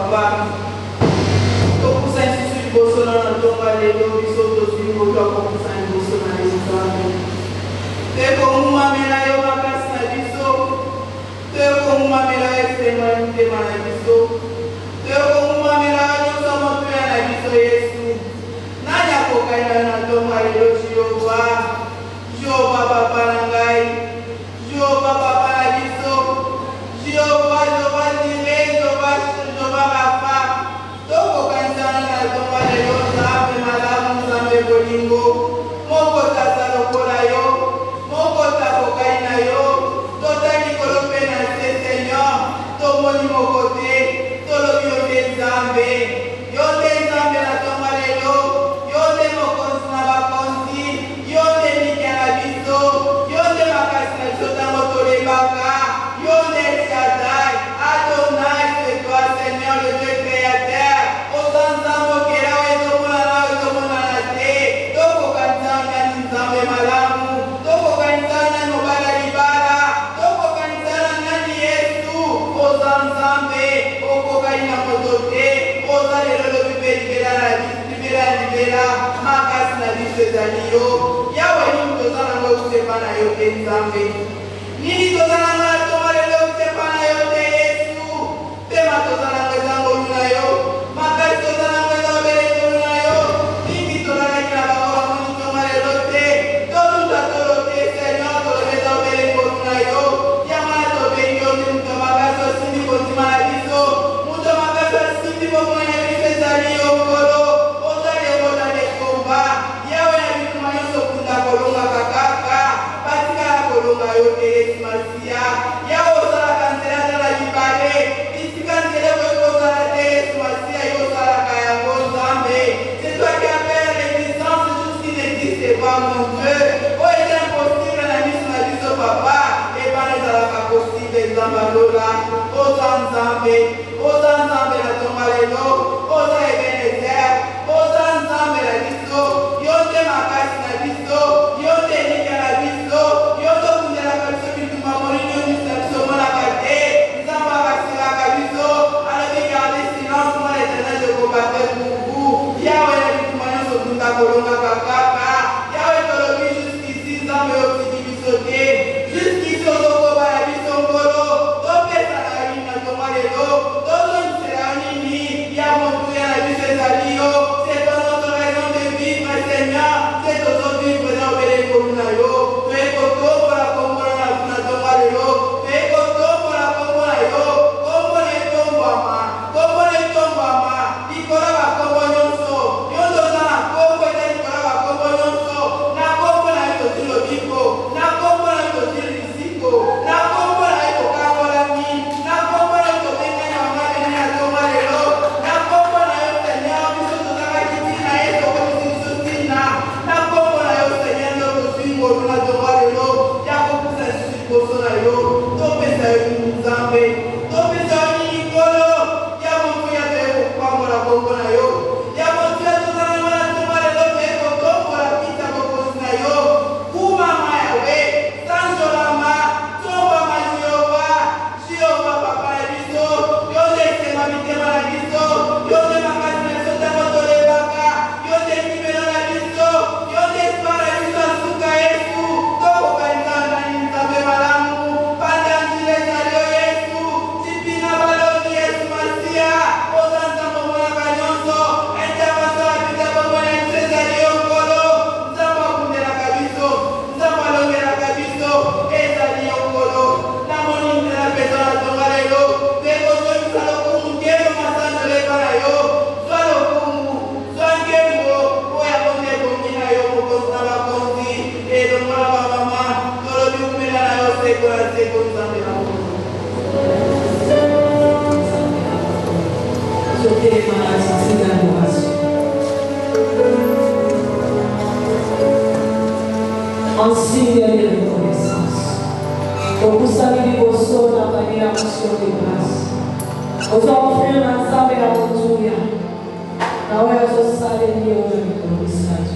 papa. Como sai se Bolsonaro não toma lelo e solto os vivos como sai Bolsonaro e como uma mera eu uma casa disso. Eu como uma mera extremamente maravilhoso. Eu como uma mera eu sou uma pena disso Jesus. Nada cocaína na toma lelo Jeová. Jeová paparangai. Jeová paparadiso. Jeová Jeová direi Jeová Jeová papá. Toko kanisana na toma lelo sabe malamu sabe bolingo. Moko tasalo kola yo. Moko takokaina yo. Totani kolope na se Seigneur. Tomoni mokote. Tolo yote zambe. Yote zambe na toma lelo. Yote mokonsi na bakonsi. Yote nikana biso. Yote makasi na chota motole baka. Yote Shaddai. Adonai c'est toi Seigneur le Dieu créateur. Osanzamo kera wetomona na wetomona na te. Toko kanisana ni nzambe malamu. Toko kanisana nobala libala. Toko kanisana nani Yesu. Ozanzambe. Oko kaina motote. Ozalelo lo libera na libera. Makasi na biso ezaliyo. Yawe nini tozana ngo usepana yo te nzambe. Nini tozana nga toma lelo usepana yo te Yesu. Tema tozana ngo ezango luna yo. Makasi tozana ngo ezango beleto luna yo. Nini tozana kina bakora moni toma lelo te. Toluta tolo te Seigneur tolo ezango beleto luna yo. Yamana tobengi yo te muto makasi osindi kontima na biso. Muto makasi osindi bokonye biso ezali yo kolo. Ozali ebota de komba. Yawe na bituma nyonso kunda kolonga kakaka. Patika na kolonga yo te Yesu Masia. Yawe ozalaka nzela zala libale. Isika nzela koyoko ozala te Yesu Masia. Yo ozalaka yango Nzambe. C'est toi qui appelles l'existence de tout ce qui n'existe pas, mon Dieu. Oh, c'est impossible na biso na biso papa. Et pas ezalaka possible Nzambe alola. Oza Nzambe. Oza Nzambe na tonga lelo. Oza Ebenezer. Oza Nzambe na biso. Yo te makasi na biso. Yo te enika na biso. Yo to kundelaka biso bituma molini yo biso na biso monaka te. Nzambe akasilaka biso. Alobi garde silence moi l'éternel je combattais pour vous. Yawe na bituma nyonso kunda kolongaka kaka. Yawe tolobi jusqu'ici Nzambe otiki biso te. Jusqu'ici ozokoba na biso ngolo. Topesa na nini na tonga lelo. Tozonisela nini ya motuya na biso ezali yo. C'est notre raison de vivre Seigneur. C'est tozovivre na obele koluna yo. Toyekotombola kombola na tonga lelo. Toyekotombola kombola yo. Kombola etombwama. Kombola etombwama. Likola bakombo nyonso. Yo toza na kombo eza likola bakombo nyonso. Na kombo na yo tozi lobiko. Na kombo na yo tozi lisiko. Na kombo na yo tokambolami. Na kombo na yo tobengani bamabeni na tonga lelo. Na kombo na yo Seigneur biso tozaka kiti na ye tokomisi biso ntina. Na kombo na yo Seigneur nde tozwi ngolu na tonga lelo. Ya kopusa lisusu liboso na yo. Topesa yo nini Nzambe. Topesa yo nini nkolo. Ya motuya toye kopambola kombo na yo. Ya motuya tozala ngo na tonga lelo toye kotombola kita bokosi na yo. Kumama yawe. Sanjolama. Tombama Jehova. Jehova papa na biso. Yo nde esenga mitema na biso. Yo nde makasi na biso ntango tolebaka. Yo nde kimelo na biso. Yo nde espoir na biso asuka Yesu. Tokokanisa nani Nzambe malamu. Panda njila ezali yo Yesu. Tipina baloni Yesu Masia. Oza Nzambe omonaka nyonso. Intervention apita bomona biso ezali yo nkolo. Nzambe akundelaka biso. Nzambe alongelaka biso. Ezali yo nkolo. Namoni nzela pesa na tonga lelo. Pekozongisa lokumu ngelo masanjolo epa na yo. Zwa lokumu. Zwa ngembo. Oyo abonde ebongi na yo mokonzi na bakonzi. Elongo na bamama. Tolobi kumela na yo seko na seko Nzambe na mokonzi. Soutez ma sincère adoration. En signe de reconnaissance. Pour vous saluer vos sons dans la action de grâce. Vous offrir l'ensemble à mon Dieu. Now I also silent you on the side.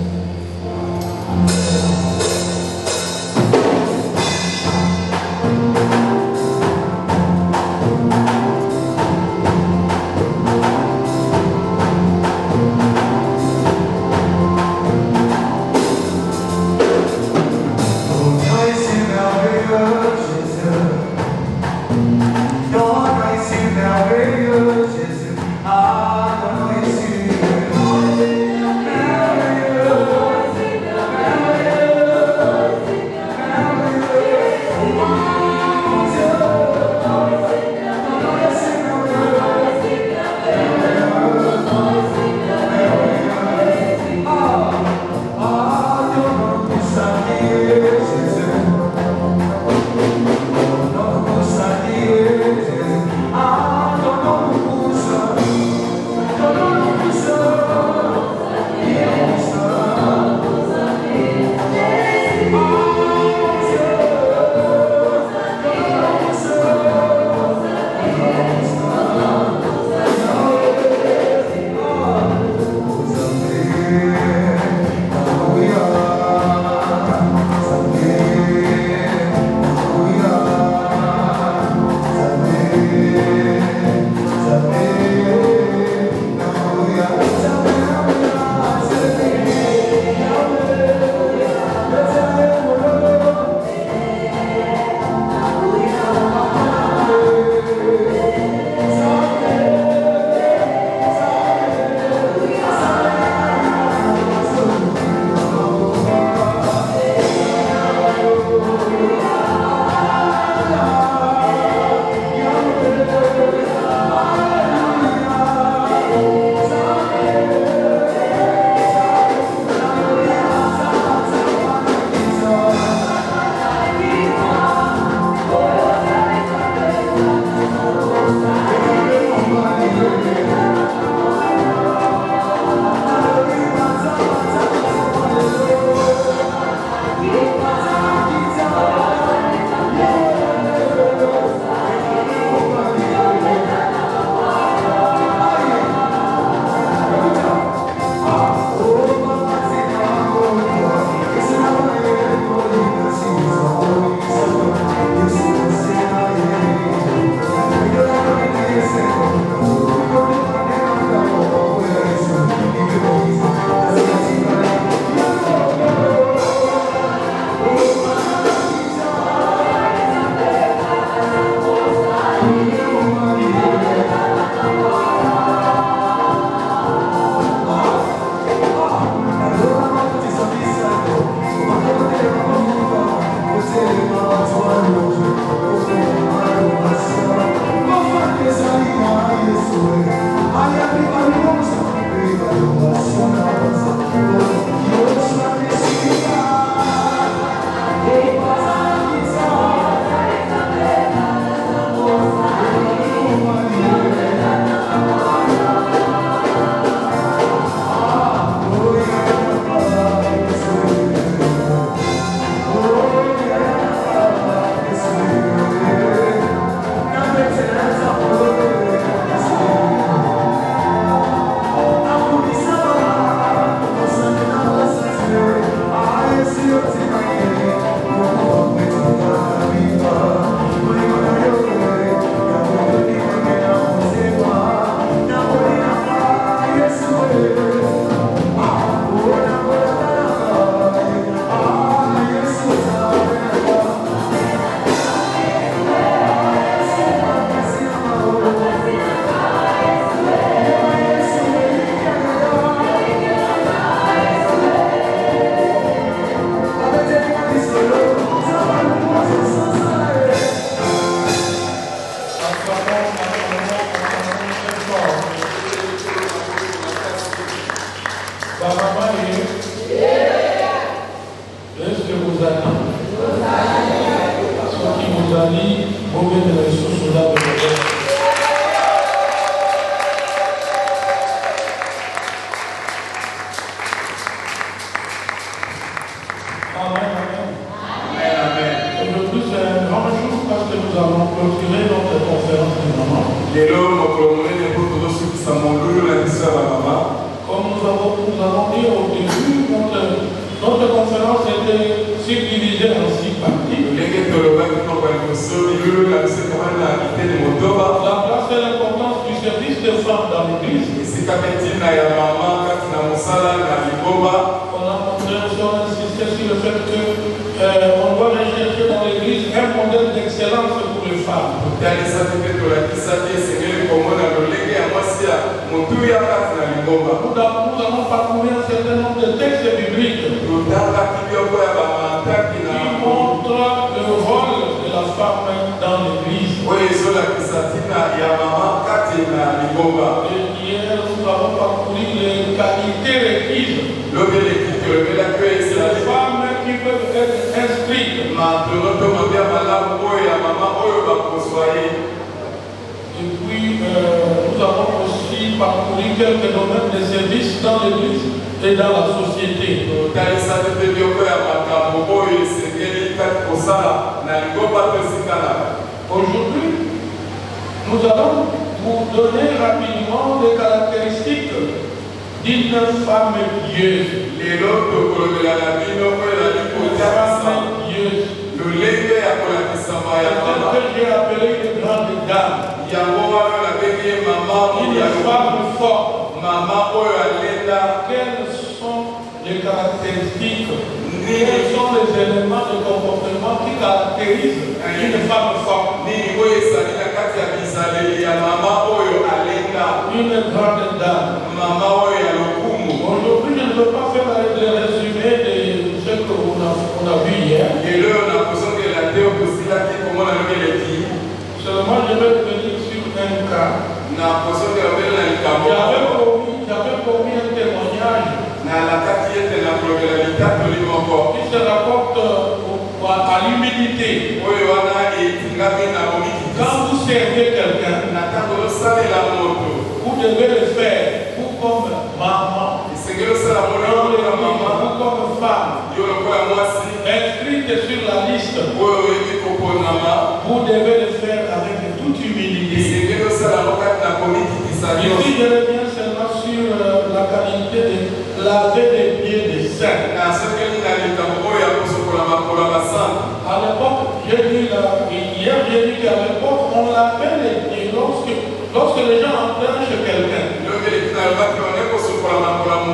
Comme nous avons dit au début, notre conférence était subdivisée en 6 parties. La place et l'importance du service des femmes dans l'église. On a montré, on a insisté sur le fait qu'on doit rechercher dans l'église un modèle d'excellence pour les femmes. Nous allons parcourir un certain nombre de textes bibliques qui montrent le rôle de la femme dans l'église. Et hier, nous avons parcouru les qualités requises. Les femmes qui peuvent être inscrites. Et puis, nous avons aussi parcouru quelques domaines de service dans l'église et dans la société. Aujourd'hui, nous allons vous donner rapidement des caractéristiques d'une femme pieuse. Une femme pieuse. Que j'ai appelé une grande dame. Une femme forte. Quelles sont les caractéristiques? Quels sont les éléments de comportement qui caractérisent une femme forte? Une grande dame. Aujourd'hui, je ne veux pas faire le résumé de ce qu'on a vu hier. Seulement, je vais revenir sur un cas. J'avais promis un témoignage qui se rapporte à l'humilité. Quand vous servez quelqu'un, vous devez le faire, vous comme maman, vous comme femme, inscrite sur la liste, vous devez le faire avec toute humilité. Ici, je reviens seulement sur la qualité de laver les pieds des saints. À l'époque, hier j'ai dit qu'à l'époque, on lavait les pieds lorsque les gens entraient chez quelqu'un.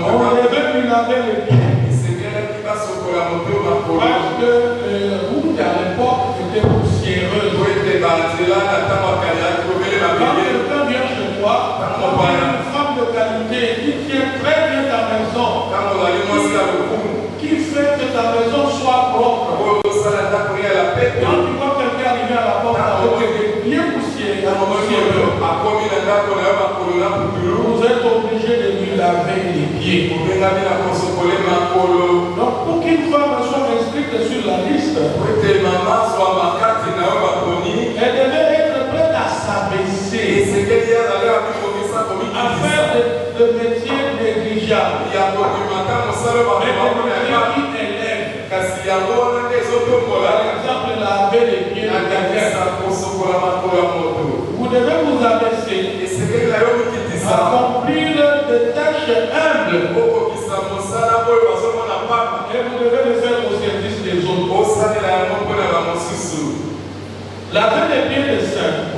On devait lui laver les pieds. Parce que route à l'époque était poussiéreuse. Quand quelqu'un vient chez toi, une femme de qualité qui tient très bien ta maison, qui fait que ta maison soit propre. Quand tu vois quelqu'un arriver à la porte avec des pieds poussiéreux, vous êtes obligé de lui laver les pieds. Donc pour qu'une femme soit inscrite sur la liste, elle devait être prête à s'abaisser, à faire de métiers négligeables, qui élève. Par exemple, laver les pieds de quelqu'un. Vous devez vous abaisser, accomplir des tâches humbles, et vous devez le faire au service des autres. Laver les pieds des saints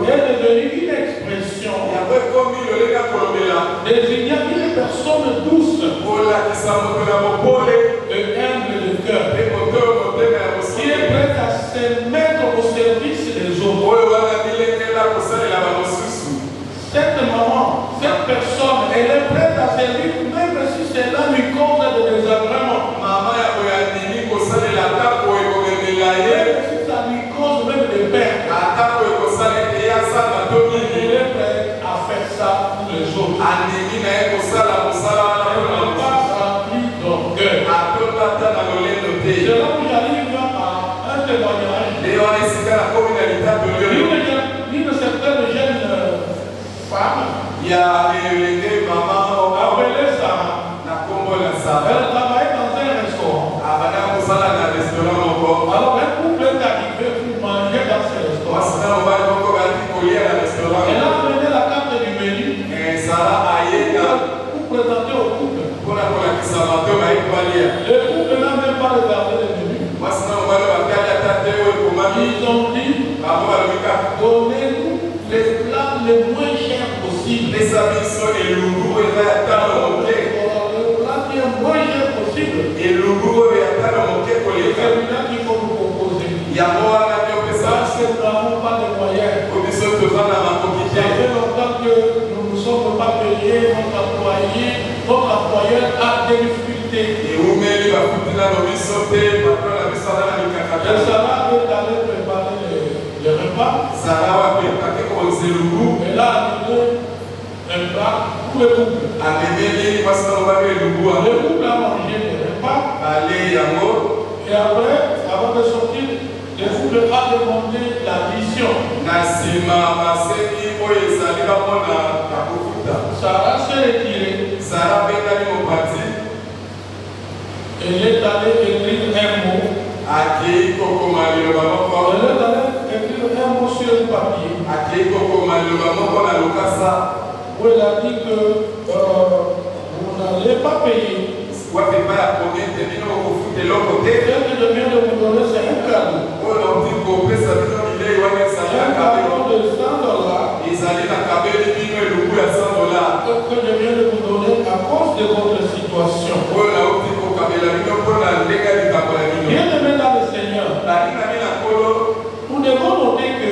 est devenu une expression désignant une personne douce et humble de cœur, qui est prête à se mettre au service des autres. Cette maman, cette personne, elle est prête à servir même si cela lui cause des désagréments. Même si ça lui cause même des pertes. Elle est prête à faire ça pour les autres. Elle n'est pas remplie d'orgueil. C'est là où j'arrive à un témoignage. Une certaine jeune femme appelée Sarah. Elle travaille dans un restaurant. Alors un couple est arrivé pour manger dans ce restaurant. couple n'a même pas regardé les menus. Ils ont dit, donnez-nous les plats les moins chers possibles. Le plat qui est moins cher possible. Et celui-là qu'il faut nous proposer. Ça, c'est vraiment pas de moyens. Ça fait longtemps que nous ne sommes pas payés, notre employeur a des difficultés. Et Sarah est allée préparer les repas. Et là, elle a un plat pour le couple. Le couple a mangé les repas. Et après, avant de sortir, le couple a demandé l'addition. Sarah s'est retirée. Elle est allée écrire un mot. Elle est allée écrire un mot sur le papier. Où elle a dit que vous n'allez pas payer. Ce que je viens de vous donner, c'est un cadeau. Un cadeau de $100 que je viens de vous donner à cause de votre situation. Bien-aimé dans le Seigneur, nous devons noter que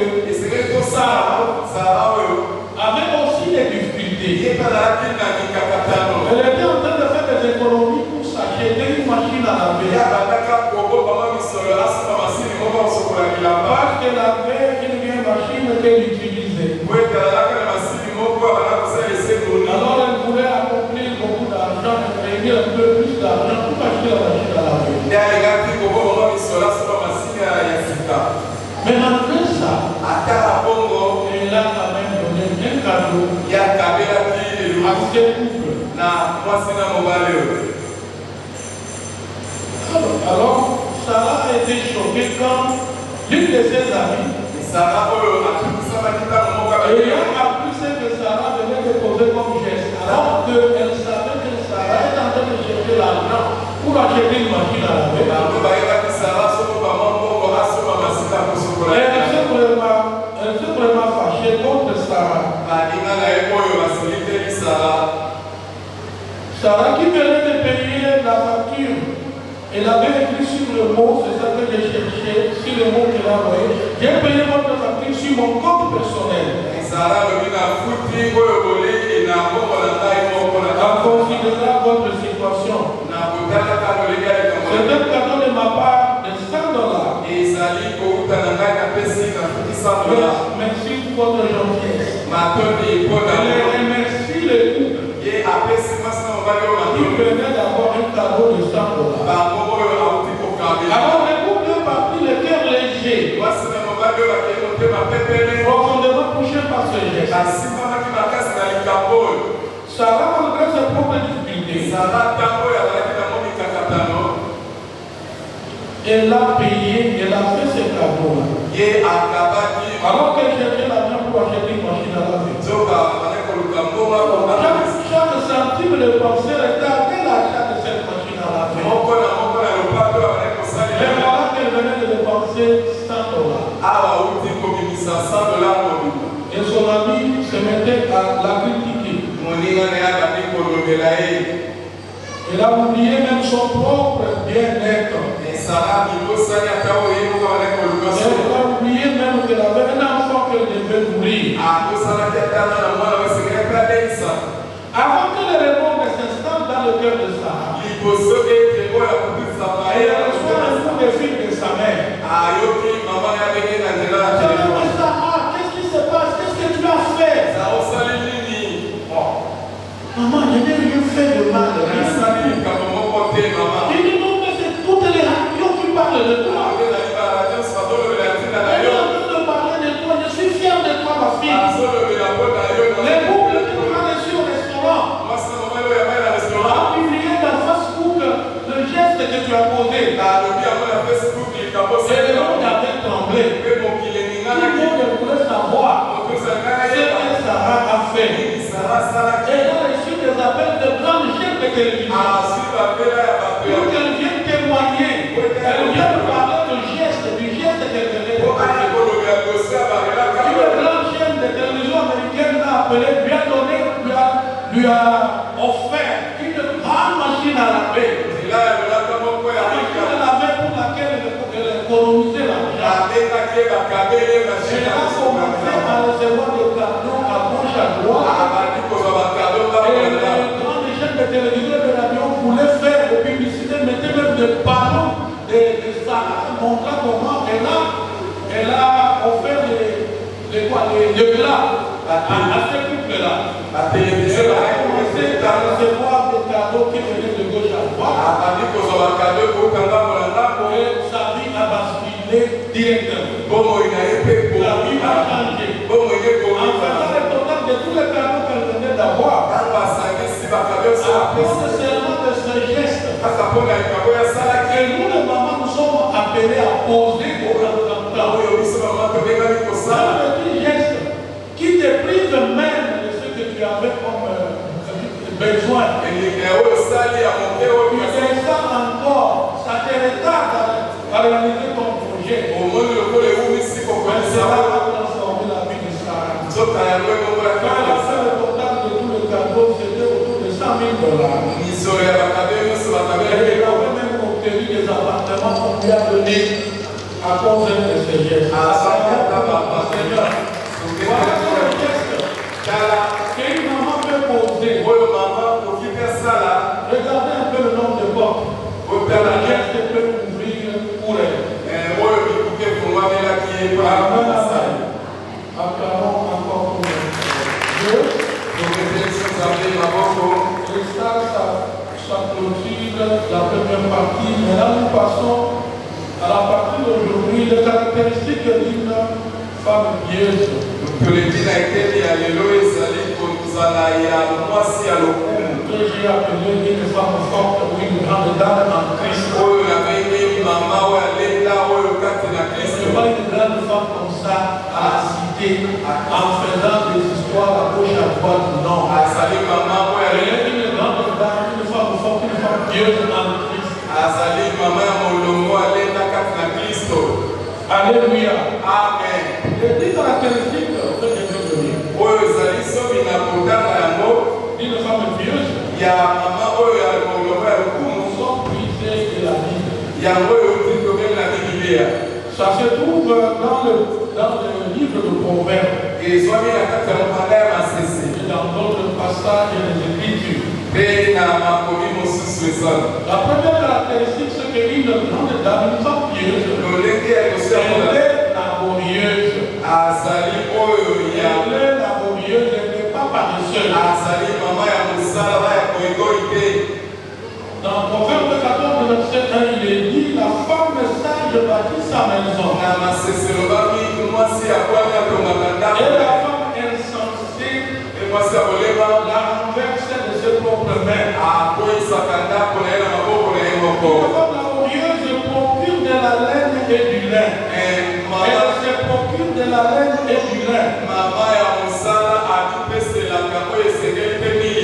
Sarah avait aussi des difficultés. Elle était en train de faire des économies pour s'acheter une machine à laver. Parce qu'elle avait une vieille machine qu'elle utilisait. Alors elle voulait accomplir beaucoup d'argent, gagner un peu plus d'argent pour acheter la machine à laver. Mais malgré ça, elle a quand même donné un cadeau à ce couple. Alors, Sarah a été choquée quand l'une de ses amies ayant appris ce que Sarah venait de poser comme geste, alors qu'elle savait que Sarah est en train de chercher l'argent pour acheter une machine à laver. Elle s'est vraiment fâchée contre Sarah. Sarah qui venait de payer la facture, elle avait écrit sur le mot, c'est ça que j'ai cherché, sur le mot qu'elle a envoyé. J'ai payé votre facture sur mon compte personnel. En considérant votre situation, c'est un cadeau de ma part de $100. Merci pour votre gentillesse. Elle remercie le couple qui venait d'avoir un cadeau de $100. Alors le couple est parti le cœur léger, profondément touché par ce geste. Sarah, malgré ses propres difficultés, elle a payé, elle a fait ce cadeau-là. Alors qu'elle cherchait l'argent pour acheter une machine à laver. Chaque centime de pensée retardait l'achat de cette machine à laver. Mais voilà qu'elle venait de dépenser $100. Et son ami se mettait à la critiquer. Elle a oublié même son propre bien-être. Elle a oublié même qu'elle avait un enfant qu'elle devait nourrir. Avant que les réponses s'installent dans le cœur de Sarah, elle reçoit un coup de fil de sa mère. Sarah, qu'est-ce qui se passe? Qu'est-ce que tu as fait? Maman, je n'ai rien fait de mal. Il dit non, mais c'est toutes les radios qui parlent de toi. Elle est en train de parler de toi. Je suis fier de toi, ma fille. Les couples qui ont reçu au restaurant a publié dans Facebook le geste que tu as posé. Et le monde avait tremblé. Tout le monde voulait savoir ce que Sarah a fait. Elle a reçu des appels de grandes chaînes de télévision. baie. C'est la mer pour laquelle elle économisait l'argent. Elle a commencé à recevoir des cadeaux à gauche à droite. Et les grandes chaînes de télévision et de radio voulaient faire des publicités, mettaient même des panneaux de ça, montrant comment elle a offert les plats à ce couple-là. Elle a commencé à recevoir des cadeaux qui venaient de gauche à droite. Et sa vie a basculé directement. La vie a changé. En faisant le total de tous les cadeaux qu'elle venait d'avoir, à cause seulement de ce geste, que nous les mamans nous sommes appelés à poser au temps. C'est un petit geste qui te prive même de ce que tu avais comme besoin. Tu descends encore, ça te retarde à réaliser ton projet. Mais ça va transformer la vie d'Israël. Quand elle a fait le total de tous les cadeaux, c'était autour de $100,000. Et elle avait même obtenu des appartements qu'on lui a donnés à cause de ces gestes. Voilà le geste qu'une maman peut poser. Regardez un peu le nombre de portes que le geste peut ouvrir pour elle. Acclamons encore pour Dieu. Et ça clôture la première partie. Maintenant, nous passons à la partie d'aujourd'hui, les caractéristiques d'une femme pieuse. Que j'ai appelé une femme forte ou une grande dame en Christ. C'est pas une grande femme comme ça à la cité en faisant des histoires à gauche à droite, non. Elle est une grande dame, une femme forte, une femme pieuse en Christ. Alléluia. Amen. Les 10 caractéristiques que je vais donner d'une femme pieuse sont puisées de la Bible. Ça se trouve dans le livre de Proverbes et dans d'autres passages des Écritures. La première caractéristique, c'est qu'une grande dame, une femme pieuse, elle est laborieuse. Elle est laborieuse, elle n'est pas paresseuse. Dans Proverbe 14, verset 1, il est dit, la femme sage bâtit sa maison. Et la femme insensée la renverse de ses propres mains. Une femme laborieuse procure de la laine et du lin. Elle se procure de la laine et du lin.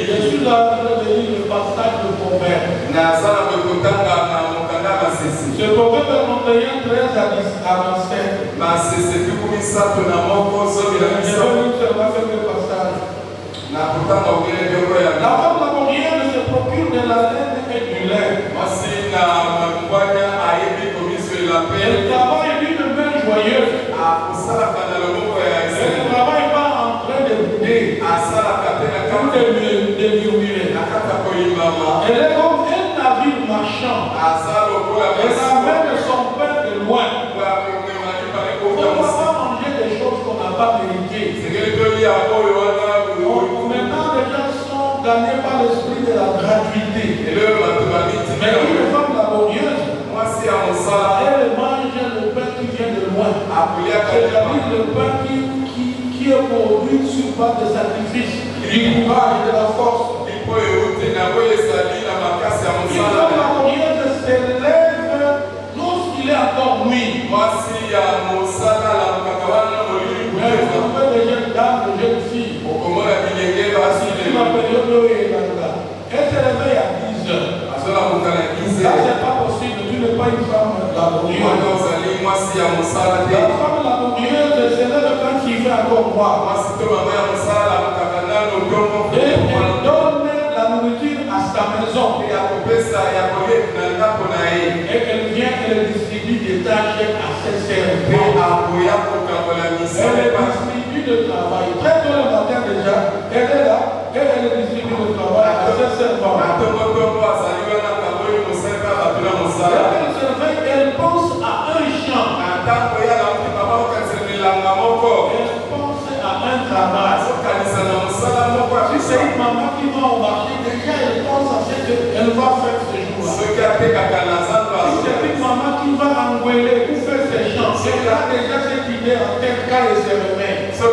Je suis là en train de lire le passage de Proverbe. Ce Proverbe 31, 13 à 27. Je vais lire seulement quelques passages. La femme laborieuse se procure de la laine et du lin. Elle travaille d'une main joyeuse. Elle ne travaille pas en train de bouder ou de murmurer. Elle est comme un navire marchand. Elle amène son pain de loin. On ne doit pas manger des choses qu'on n'a pas méritées. Maintenant, les gens sont gagnés par l'esprit de la gratuité. Mais une femme laborieuse, elle mange le pain qui vient de loin. C'est-à-dire le pain qui est produit sur base de sacrifice, du courage et de la force. Une femme laborieuse s'élève lorsqu'il est encore nuit. Mais vous trouvez des jeunes dames, des jeunes filles. La période où elle se réveille à 10 heures. Là, c'est pas possible. Tu n'es pas une femme laborieuse. La femme laborieuse se lève quand il fait encore noir. Et elle donne la nourriture à sa maison. Et elle vient, elle distribue des tâches à ses servants. Elle distribue le travail. Très tôt le matin déjà, elle est là et elle distribue le travail à ses servants. Elle se réveille, elle pense à un chant. Elle pense à un travail. Si c'est une maman qui va au marché, déjà elle pense à ce qu'elle va faire ce jour-là. Si c'est une maman qui va engueuler pour faire ses chants, elle a déjà cette idée en tête quand elle se réveille. C'est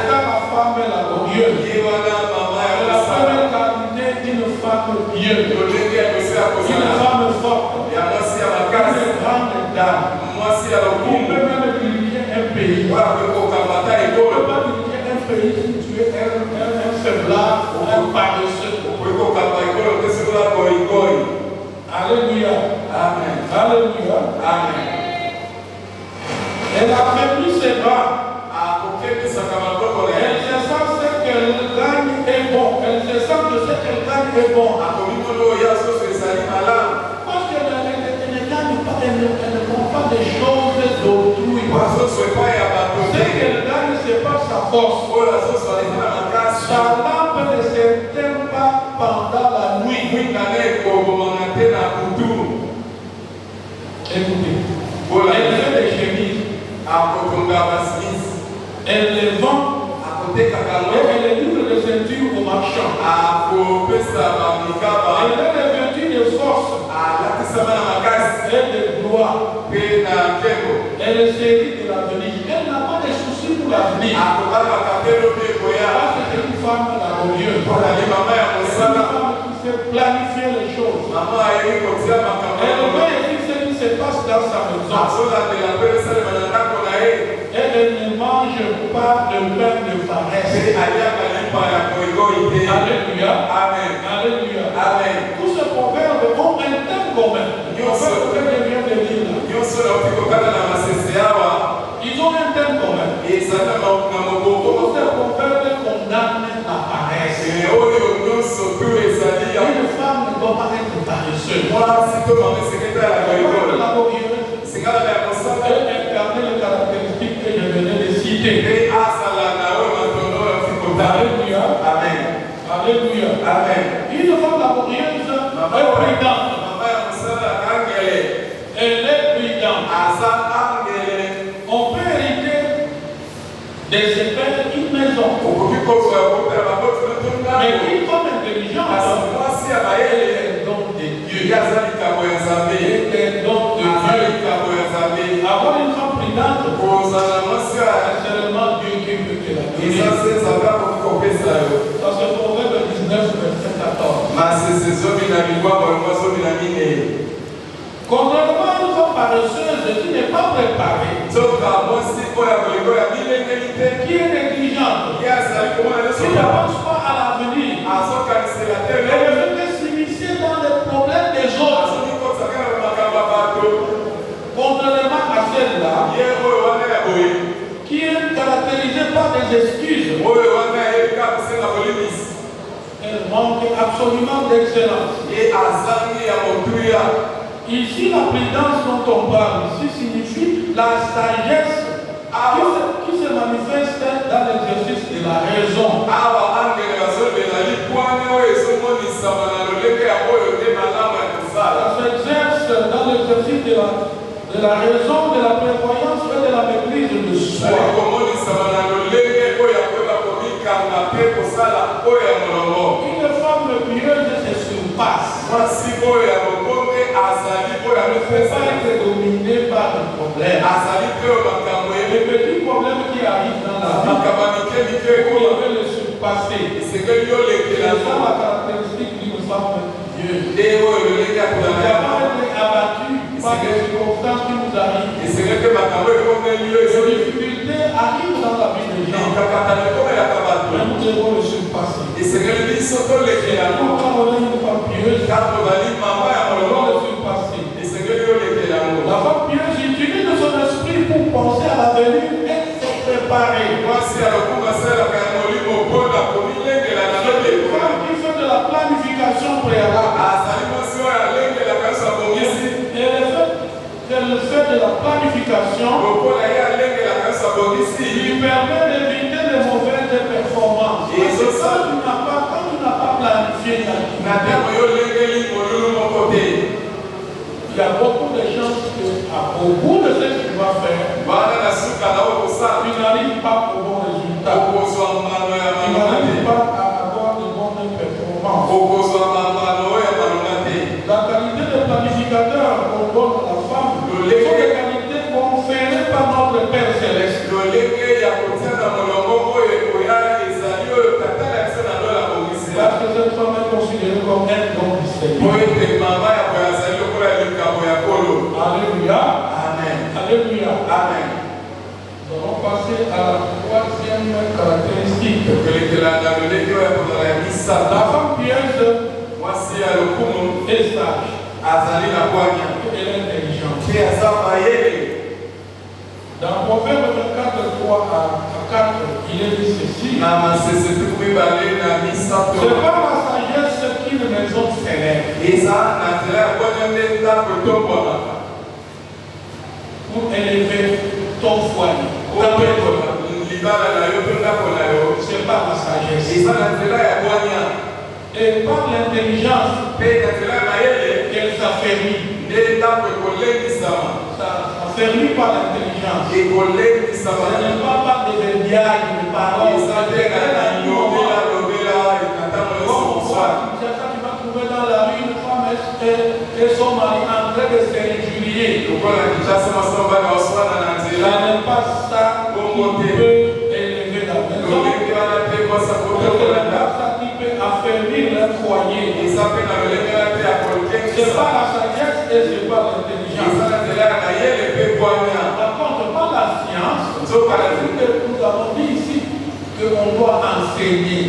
ça la femme laborieuse. La première qualité d'une femme pieuse. Une femme forte. Une grande dame. On peut même diriger un pays. On ne peut pas diriger un pays si tu es un faiblard ou un paresseux. Alléluia. Amen. Alléluia. Amen. Elle a prévenu ses bras. Elle se sent ce qu'elle gagne est bon. Elle se sent que ce qu'elle gagne est bon. Parce qu'elle ne gagne pas, elle ne prend pas des choses d'autrui. Ce qu'elle gagne, ce n'est pas sa force. Sa lampe ne s'éteint pas pendant la nuit. Écoutez, elle fait des chemises. Elle les vend. Et elle livre des ceintures aux marchands. Elle a des vertus de force et de gloire. Elle est série de l'avenir. Elle n'a pas de soucis pour l'avenir. Parce que c'est une femme laborieuse. C'est une femme qui sait planifier les choses. Elle veut écrire ce qui se passe dans sa maison. Et elle ne mange pas de pain de paresse. Alléluia. Amen. Alléluia. Amen. Tous ces proverbes ont un thème commun. Ils ont un thème commun. Tous ces proverbes condamnent la paresse. Une femme ne doit pas être paresseuse. Elle incarne les caractéristiques que je venais de citer. Alléluia. Amen. Alléluia. Amen. Une femme laborieuse est prudente. Elle est prudente. On peut hériter des effets d'une maison. Mais une femme intelligente, elle est un don de Dieu. Elle est un don de Dieu. Avoir une femme prudente, c'est seulement Dieu qui peut te la donner. Ça se Proverbe 19, verset 14. Contrairement à une femme paresseuse qui n'est pas préparée, qui est négligente, qui ne pense pas à l'avenir, elle ne veut que s'immiscer dans les problèmes des autres. Contrairement à celle-là, qui est caractérisée par des excuses, elle manque absolument d'excellence. Ici, la prudence dont on parle ici signifie la sagesse qui se manifeste dans l'exercice de la raison. Ça s'exerce dans l'exercice de la raison, de la prévoyance et de la maîtrise de soi. Une femme pieuse se surpasse. Elle ne peut pas être dominée par le problème. Les petits problèmes qui arrivent dans la vie, on veut les surpasser. C'est ça la caractéristique d'une femme pieuse. Nous avons été abattus par des circonstances qui nous arrivent. Les difficultés arrivent dans la vie des gens. Mais nous devons le surpasser. Et quand on est une femme pieuse, on doit le surpasser. La femme pieuse utilise son esprit pour penser à l'avenir et se préparer. C'est une femme qui fait de la planification préalable. planification qui permet d'éviter les mauvaises performances. Parce que quand tu n'as pas planifié ta vie, il y a beaucoup de chances qu'au bout de ce que tu vas faire, tu n'arrives pas au bon résultat. Tu n'arrives pas à avoir de bonnes performances. La qualité de planificateur qu'on donne à la femme, sont des qualités conférées par notre Père Céleste. Parce que cette femme est considérée comme un don du Seigneur. Alléluia. Amen. Alléluia. Amen. Nous allons passer à la troisième caractéristique. La femme piège est sage. Elle est intelligente. Dans Proverbe 24, 3 à 4, il est dit ceci. C'est par la sagesse qu'une maison s'élève. Pour élever ton foyer. C'est par la sagesse. Et par l'intelligence qu'elle s'affermit. Ça s'affermit par l'intelligence. Ce n'est pas par des verbiages, des paroles. C'est ça que tu vas trouver dans la rue une femme et son mari en train de s'injurier. Ce n'est pas ça qui peut élever la maison. Ce n'est pas ça qui peut affermir le foyer. C'est pas la sagesse et c'est pas l'intelligence. Par contre, par la science, nous avons dit ici qu'on doit enseigner.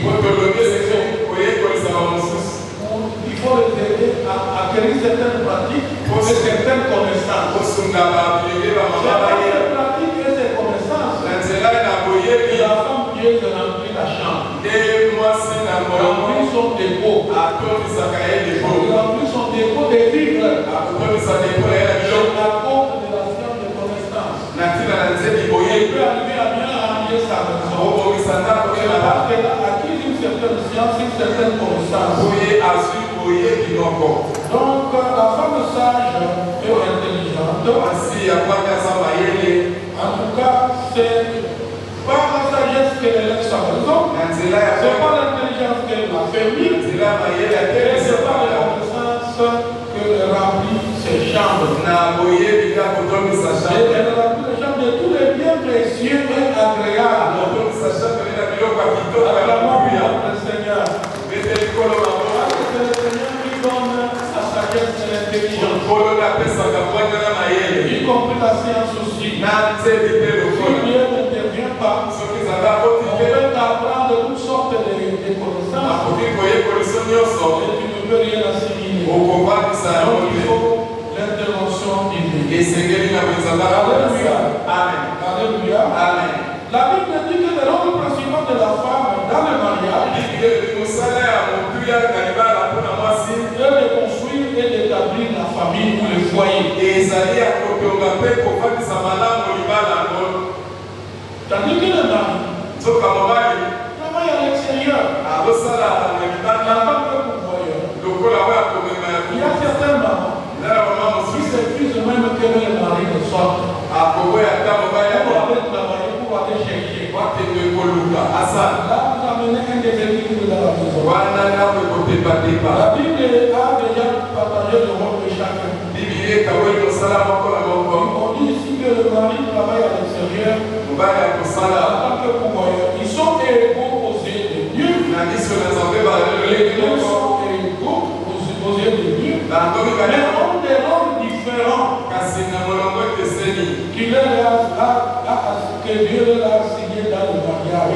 Il faut les aider à acquérir certaines pratiques et certaines connaissances. C'est par ces pratiques et ces connaissances que la femme pieuse remplit la chambre. Remplit son dépôt. Remplit son dépôt de vivre. C'est la cause de la science de connaissance. Il peut arriver à bien remplir sa maison. Parce qu'elle a acquis une certaine science, une certaine connaissance. Donc, la femme sage et intelligente, en tout cas, c'est par la sagesse qu'elle élève sa maison, c'est par l'intelligence qu'elle affermit, et c'est par la connaissance qu'elle remplit ses chambres. Et elle remplit les chambres de tous les biens précieux et agréables. Acclamons notre Seigneur. C'est le Seigneur qui donne la sagesse et l'intelligence, y compris la science aussi. Si Dieu n'intervient pas, on peut apprendre toutes sortes de connaissances et tu ne peux rien assimiler. Donc il faut l'intervention divine. Alléluia. Alléluia. Amen. La Bible dit que le rôle principal de la femme dans le mariage est de construire et d'établir la famille ou le foyer. Tandis que le mari travaille à l'extérieur. La femme peut pourvoyeur. Il y a certains mamans qui s'épuisent même que le mari ne sorte. Pour aller travailler, pour aller chercher. Là, vous amenez un des équilibres dans la maison. La Bible a déjà partagé le rôle de chacun. On dit ici que le mari travaille à l'extérieur. En tant que pourvoyeur, ils sont égaux aux yeux de Dieu. Les deux sont égaux aux yeux de Dieu. Mais ont des rôles différents que Dieu leur a assigné dans le mariage.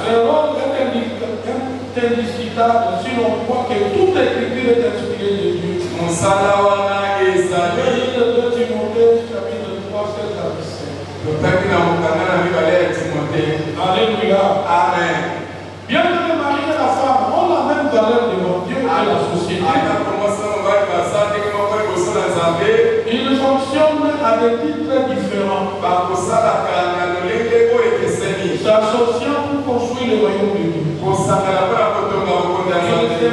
Ce rôle est indiscutable si l'on croit que toute l'écriture est inspirée de Dieu. Le 2 Timothée chapitre 3, 16 à 17. Alléluia. Amen. Bien que le mari et la femme ont la même valeur devant Dieu et la société, ils des titres très différents. S'associant pour construire le royaume de Dieu. Ils se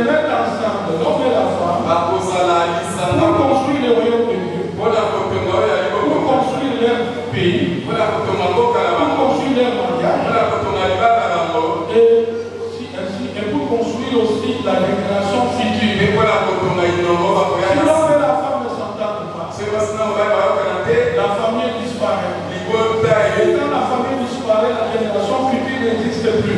mettent ensemble, l'homme et la femme, pour construire le royaume de Dieu. Pour construire leur pays, pour construire leur mariage, et pour construire aussi la génération future. Si l'homme et la femme ne s'entendent pas, la famille disparaît. Et quand la famille disparaît, la génération future n'existe plus.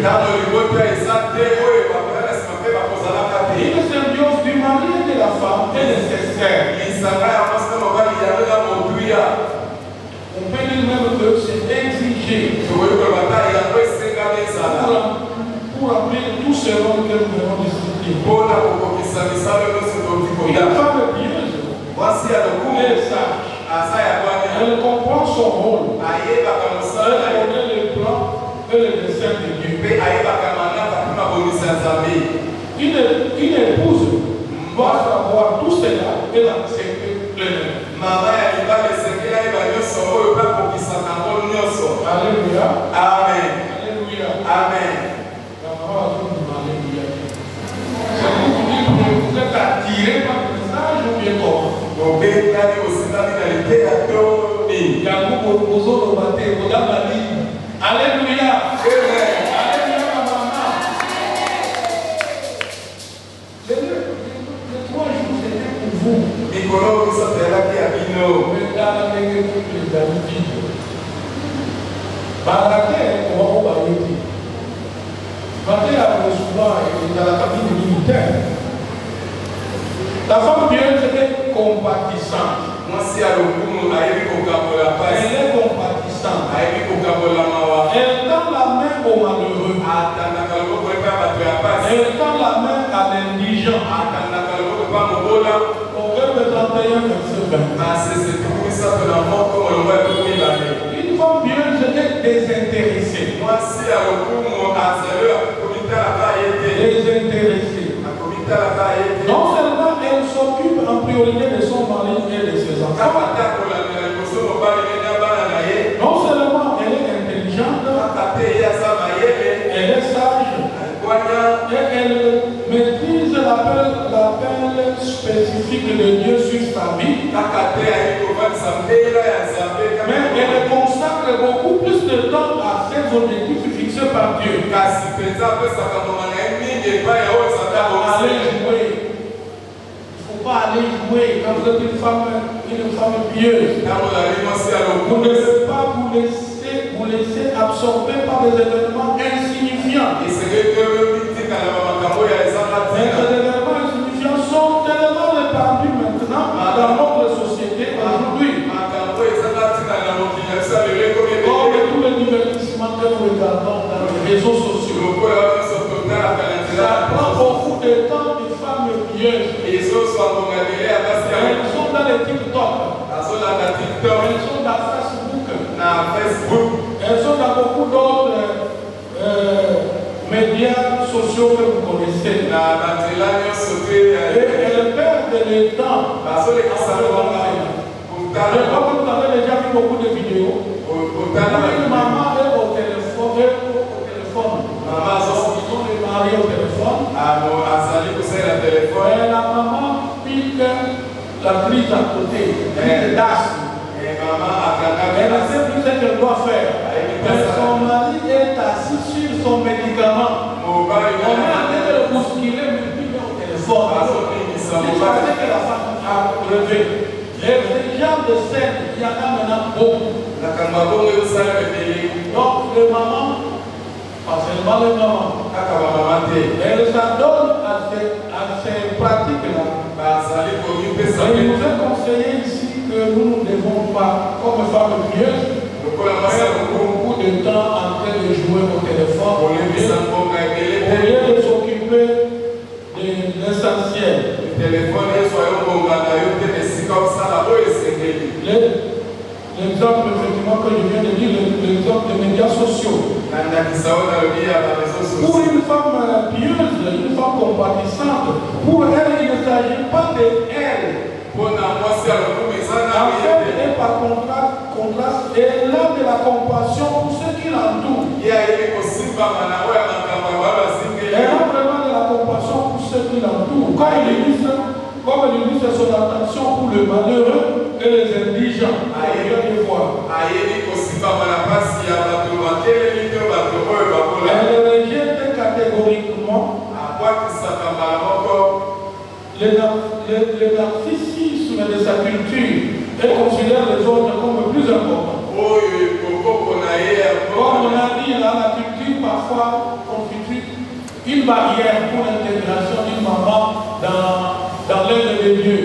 Une symbiose du mari et de la femme est nécessaire. On peut dire même que c'est exigé pour remplir tous ces rôles que nous avons discutés. Une femme pieuse est sage. Elle comprend son rôle. Elle connaît les plans et les desseins de Dieu. Une épouse doit savoir tout cela et l'accepter pleinement. Alléluia. Amen. Alléluia. Amen. Vous êtes attiré par le message ou bien comment? Alléluia. Alléluia, maman. Les 3 jours, c'était pour vous. La femme pieuse était compatissante. Elle est compatissante. Elle tend la main au malheureux. Elle tend la main à l'indigent. Proverbe 31, verset 20. Une femme pieuse est désintéressée. Désintéressée. Non seulement elle s'occupe en priorité de son mari et de ses enfants. Non seulement elle est intelligente, elle est sage, et elle maîtrise l'appel spécifique de Dieu sur sa vie. Mais elle consacre beaucoup plus de temps à ses objectifs fixés par Dieu. Aller jouer. Il ne faut pas aller jouer quand vous êtes une femme pieuse. Vous ne devez pas vous laisser absorber par des événements insignifiants. Ces événements insignifiants sont tellement répandus maintenant dans notre société aujourd'hui. Comme tous les divertissements que nous regardons dans les réseaux sociaux. Ça prend beaucoup de temps des femmes pieuses. Elles sont dans les TikTok. Elles sont dans Facebook. Elles sont dans beaucoup d'autres médias sociaux que vous connaissez. Et elles perdent le temps. Je crois que vous avez déjà vu beaucoup de vidéos. Une maman est au téléphone. Maman, ils ont les maris au téléphone. Et la maman pique la prise à côté. Elle ne sait plus ce qu'elle doit faire. Mais son mari est assis sur son médicament. On est en train de le bousculer, mais puis il est au téléphone. Il pensait que la femme a levé. Et ce genre de scène, il y en a maintenant beaucoup. Donc les mamans, pas seulement les mamans, elles s'adonnent à ces pratiques-là. Il nous est conseillé ici que nous ne devons pas, comme femmes pieuses, faire beaucoup de temps en train de jouer au téléphone au lieu de s'occuper de l'essentiel. L'exemple effectivement que je viens de dire, l'exemple des médias sociaux. Pour une femme pieuse, une femme compatissante, pour elle, il ne s'agit pas de elle En fait, et par contraste, et là de la compassion pour ceux qui l'entourent. Et là vraiment de la compassion pour ceux qui l'entourent. Quand il illustre son attention pour le malheureux et les indigents. Et le rejette catégoriquement le narcissisme de sa culture et considère les autres comme plus importants. Comme on a dit là, la culture parfois constitue une barrière pour l'intégration d'une maman dans l'œuvre de Dieu.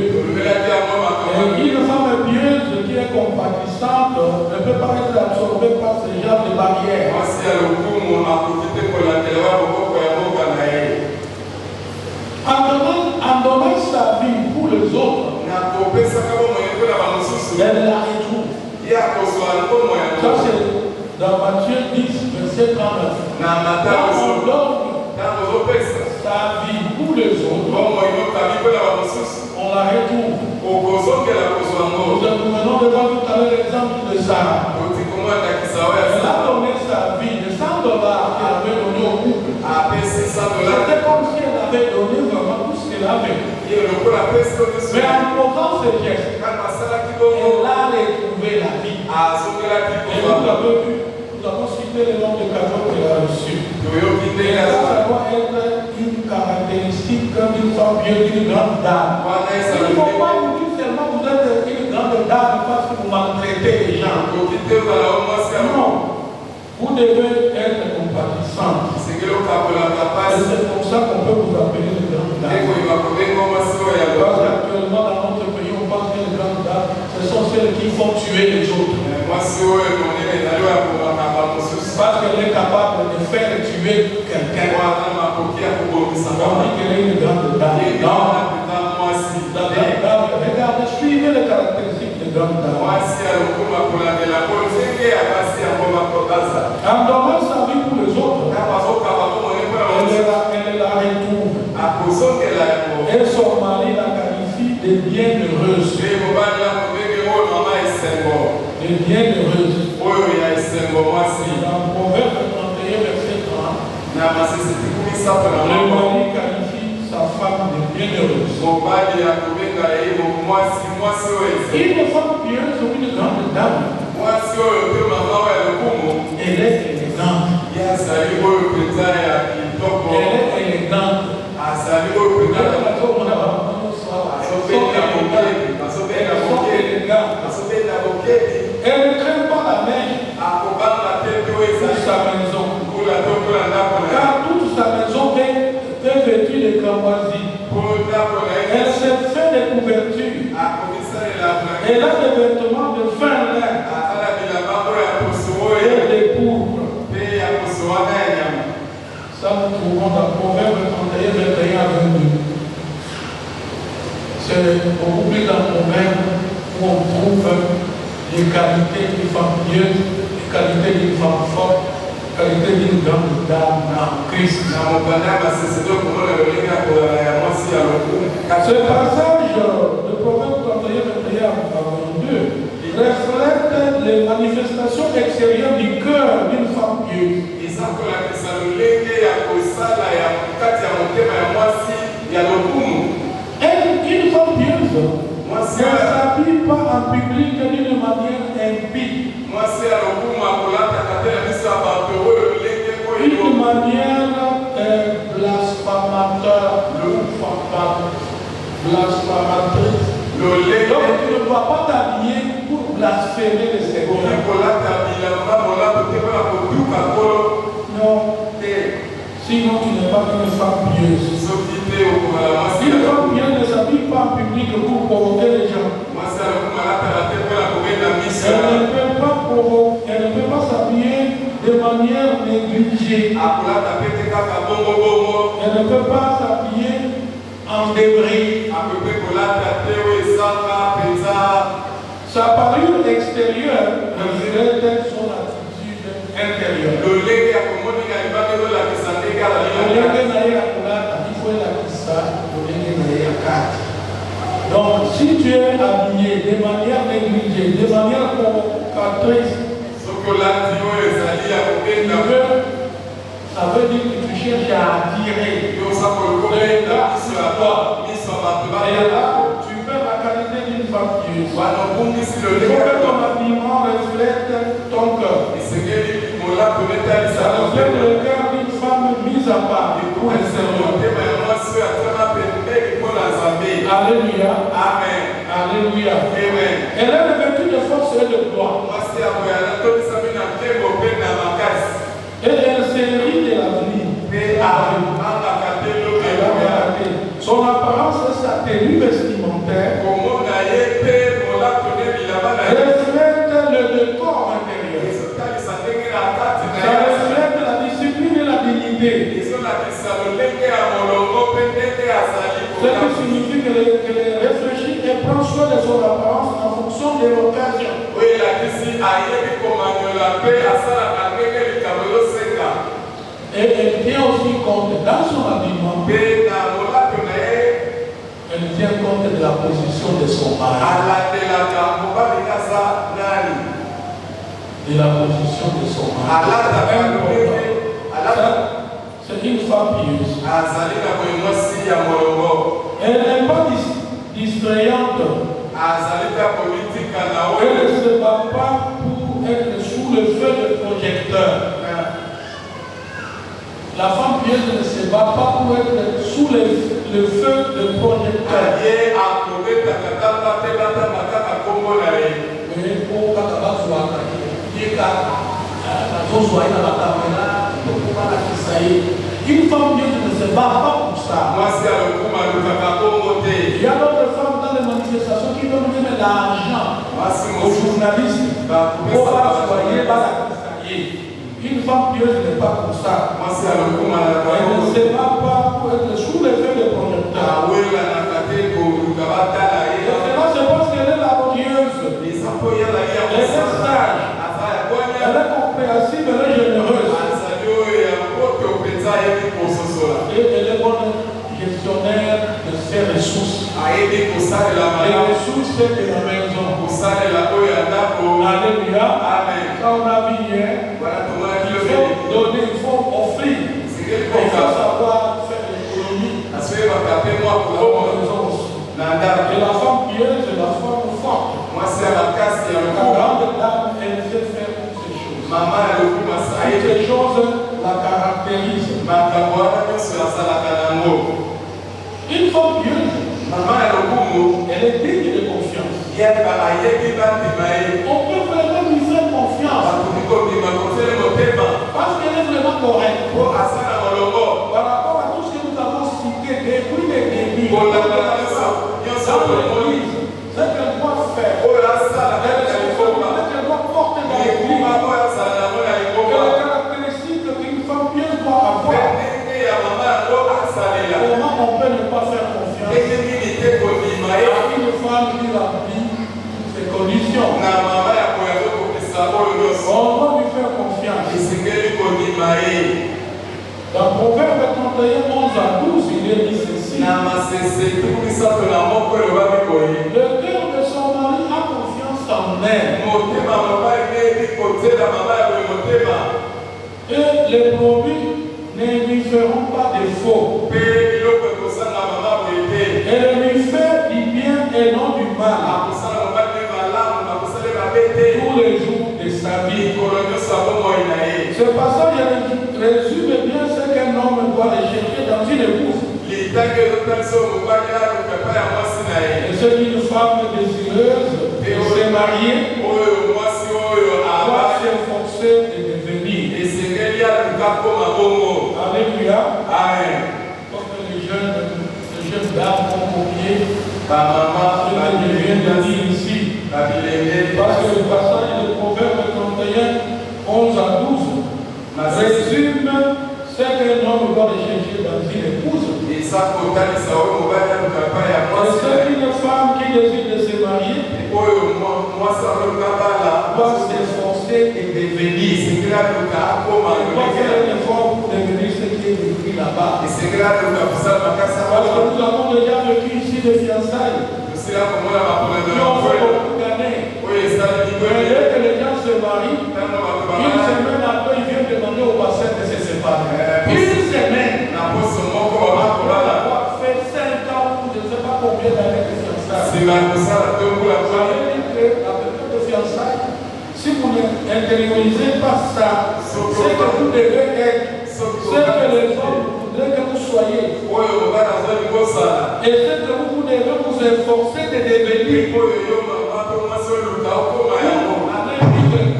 Et une femme pieuse qui est compatissante ne peut pas être absorbée par ce genre de barrières. En donnant sa vie pour les autres, elle la retrouve. Ça c'est dans Matthieu 10, verset 39. Quand on donne sa vie pour les autres, on la retrouve. Nous venons de voir tout à l'heure l'exemple de Sarah. Elle a donné sa vie de $100 qu'elle avait donné au couple. C'était comme si elle avait donné vraiment tout ce qu'elle avait. Mais en posant ce geste, elle a retrouvé la vie. Et nous avons cité le nom de cadeau qu'elle a reçu. Et ça doit être une caractéristique d'une femme bien, d'une grande dame. Il ne faut pas vous dire seulement que vous êtes une grande dame parce que vous maltraitez les gens. Non. Vous devez être compatissante. C'est comme ça qu'on peut vous appeler une grande dame. Parce qu'actuellement dans notre pays, on pense que les grandes dames, ce sont celles qui font tuer les autres. Parce qu'elle est capable de faire tuer quelqu'un. On dit qu'elle est une grande dame. Non. Regardez, suivez les caractéristiques de grande dame. En donnant sa vie pour les autres, elle la retrouve. Et son mari la qualifie de bienheureuse. De bienheureuse. Dans Proverbe 31, verset 30, le mari qualifie sa femme de bienheureuse. Une femme pieuse ou une grande dame, elle est élégante. Elle est élégante. Elle ne craint pas la mer pour sa maison. Car toute sa maison est vêtue de cramoisie. Elle s'est fait des couvertures. Elle a des vêtements de fin lin et de pourpre. Ça, nous trouvons dans Proverbe 31, 21 à 22. C'est beaucoup plus dans Proverbe où on trouve les qualités d'une femme pieuse, les qualités d'une femme forte, les qualités d'une grande dame en Christ. Ce passage de Proverbe 31, 21 à 22 reflète les manifestations extérieures du cœur d'une femme pieuse. Une femme pieuse ne s'habille pas en public d'une manière impie. Une manière blasphématrice. Donc tu ne dois pas t'habiller pour blasphémer le Seigneur. Non. Sinon tu n'es pas une femme pieuse. Une femme pieuse ne s'habille pas en public pour provoquer les gens. Elle ne peut pas s'habiller de manière négligée. Elle ne peut pas s'habiller en débris. Sa parure extérieure reflète son attitude intérieure. Donc, si tu es habillé de manière négligée, de manière provocatrice, ça veut dire que tu cherches à attirer les gars sur toi. Et là, tu perds la qualité d'une femme pieuse. Il faut que ton habillement reflète ton cœur. Ça reflète le cœur d'une femme mise à part pour le Seigneur. Alléluia. Amen. Alléluia. Amen. Elle est revêtue de force et de gloire. Et elle s'érit de l'avenir. Son apparence et sa tenue vestimentaire reflètent le décor intérieur. Ça reflète la discipline et la dignité. Ce qui signifie qu'elle réfléchit et prend soin de son apparence en fonction de l'occasion. Et elle tient aussi compte dans son habillement. Elle tient compte de la position de son mari. De la position de son mari. C'est une femme pieuse. Elle n'est pas distrayante. Elle ne se bat pas pour être sous le feu de projecteur. La femme pieuse ne se bat pas pour être sous le feu de projecteur. Une femme pieuse ne se bat pas pour ça. Il y a d'autres femmes dans les manifestations qui donnent même l'argent aux journalistes pour soyez pas la Une femme pieuse n'est pas pour ça. Elle ne se bat pas pour être sous les feux de projecteur. Je pense qu'elle est laborieuse. Elle est sage. Elle est compréhensible, elle est généreuse. Et elle est bonne gestionnaire de ses ressources. Les ressources de la maison. Alléluia. Quand on a vu hier, il faut donner, il faut offrir. Il faut savoir faire l'économie. Et la femme pieuse est la femme forte. Grande dame, elle sait faire toutes ces choses. Toutes ces choses la caractérisent. Une femme pieuse, elle est digne de confiance. On peut vraiment lui faire confiance. Parce qu'elle est vraiment correcte. Par rapport à tout ce que nous avons cité depuis le début. Dans l'église, ce qu'elle doit faire. Ce qu'elle doit porter dans l'église. Quelle caractéristique qu'une femme pieuse doit avoir. Comment on peut ne pas faire confiance à une femme qui remplit toutes ces conditions? On doit lui faire confiance. Dans Proverbe 31, 11 à 12, il est dit ceci. Le cœur de son mari a confiance en elle. Et les brebis ne lui feront pas défaut. Elle lui fait du bien et non du mal. Tous les jours de sa vie. Ce passage résume bien ce qu'un homme doit rechercher dans une épouse. Et c'est une femme désireuse de se marier doit s'efforcer de devenir. Alléluia. Amen. Comme les jeunes dames ont copié ce que je viens de dire ici. Parce que le passage de Proverbe 31, 11 à 12 résume ce qu'un homme doit rechercher dans une épouse. Et c'est une femme qui désire de se marier doit s'efforcer de devenir. Elle doit faire un effort pour devenir ce qui est écrit là-bas. Parce que nous avons déjà vécu ici des fiançailles. ont fait beaucoup d'années. Mais dès que les gens se marient, une semaine après, ils viennent demander au passé de se séparer. Une semaine après avoir fait 5 ans ou je ne sais pas combien d'années de fiançailles. La période de fiançailles, si vous n'intériorisez pas ça, c'est que vous devez être ce que les hommes voudraient que vous soyez. Et c'est que vous devez vous efforcer de devenir.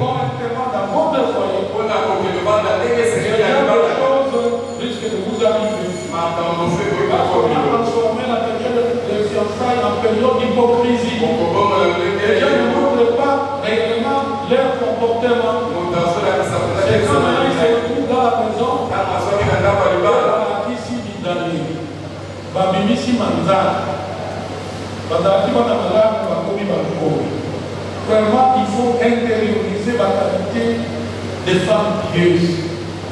Correctement dans votre foyer. Les choses risquent de vous arriver. Parce qu'on a transformé la période de fiançailles en période d'hypocrisie. Les gens ne montrent pas réellement leur comportement. C'est quand maintenant ils se retrouvent dans la maison. Ici, Babimisi Manzana. Vraiment, il faut intérioriser la qualité des femmes pieuses.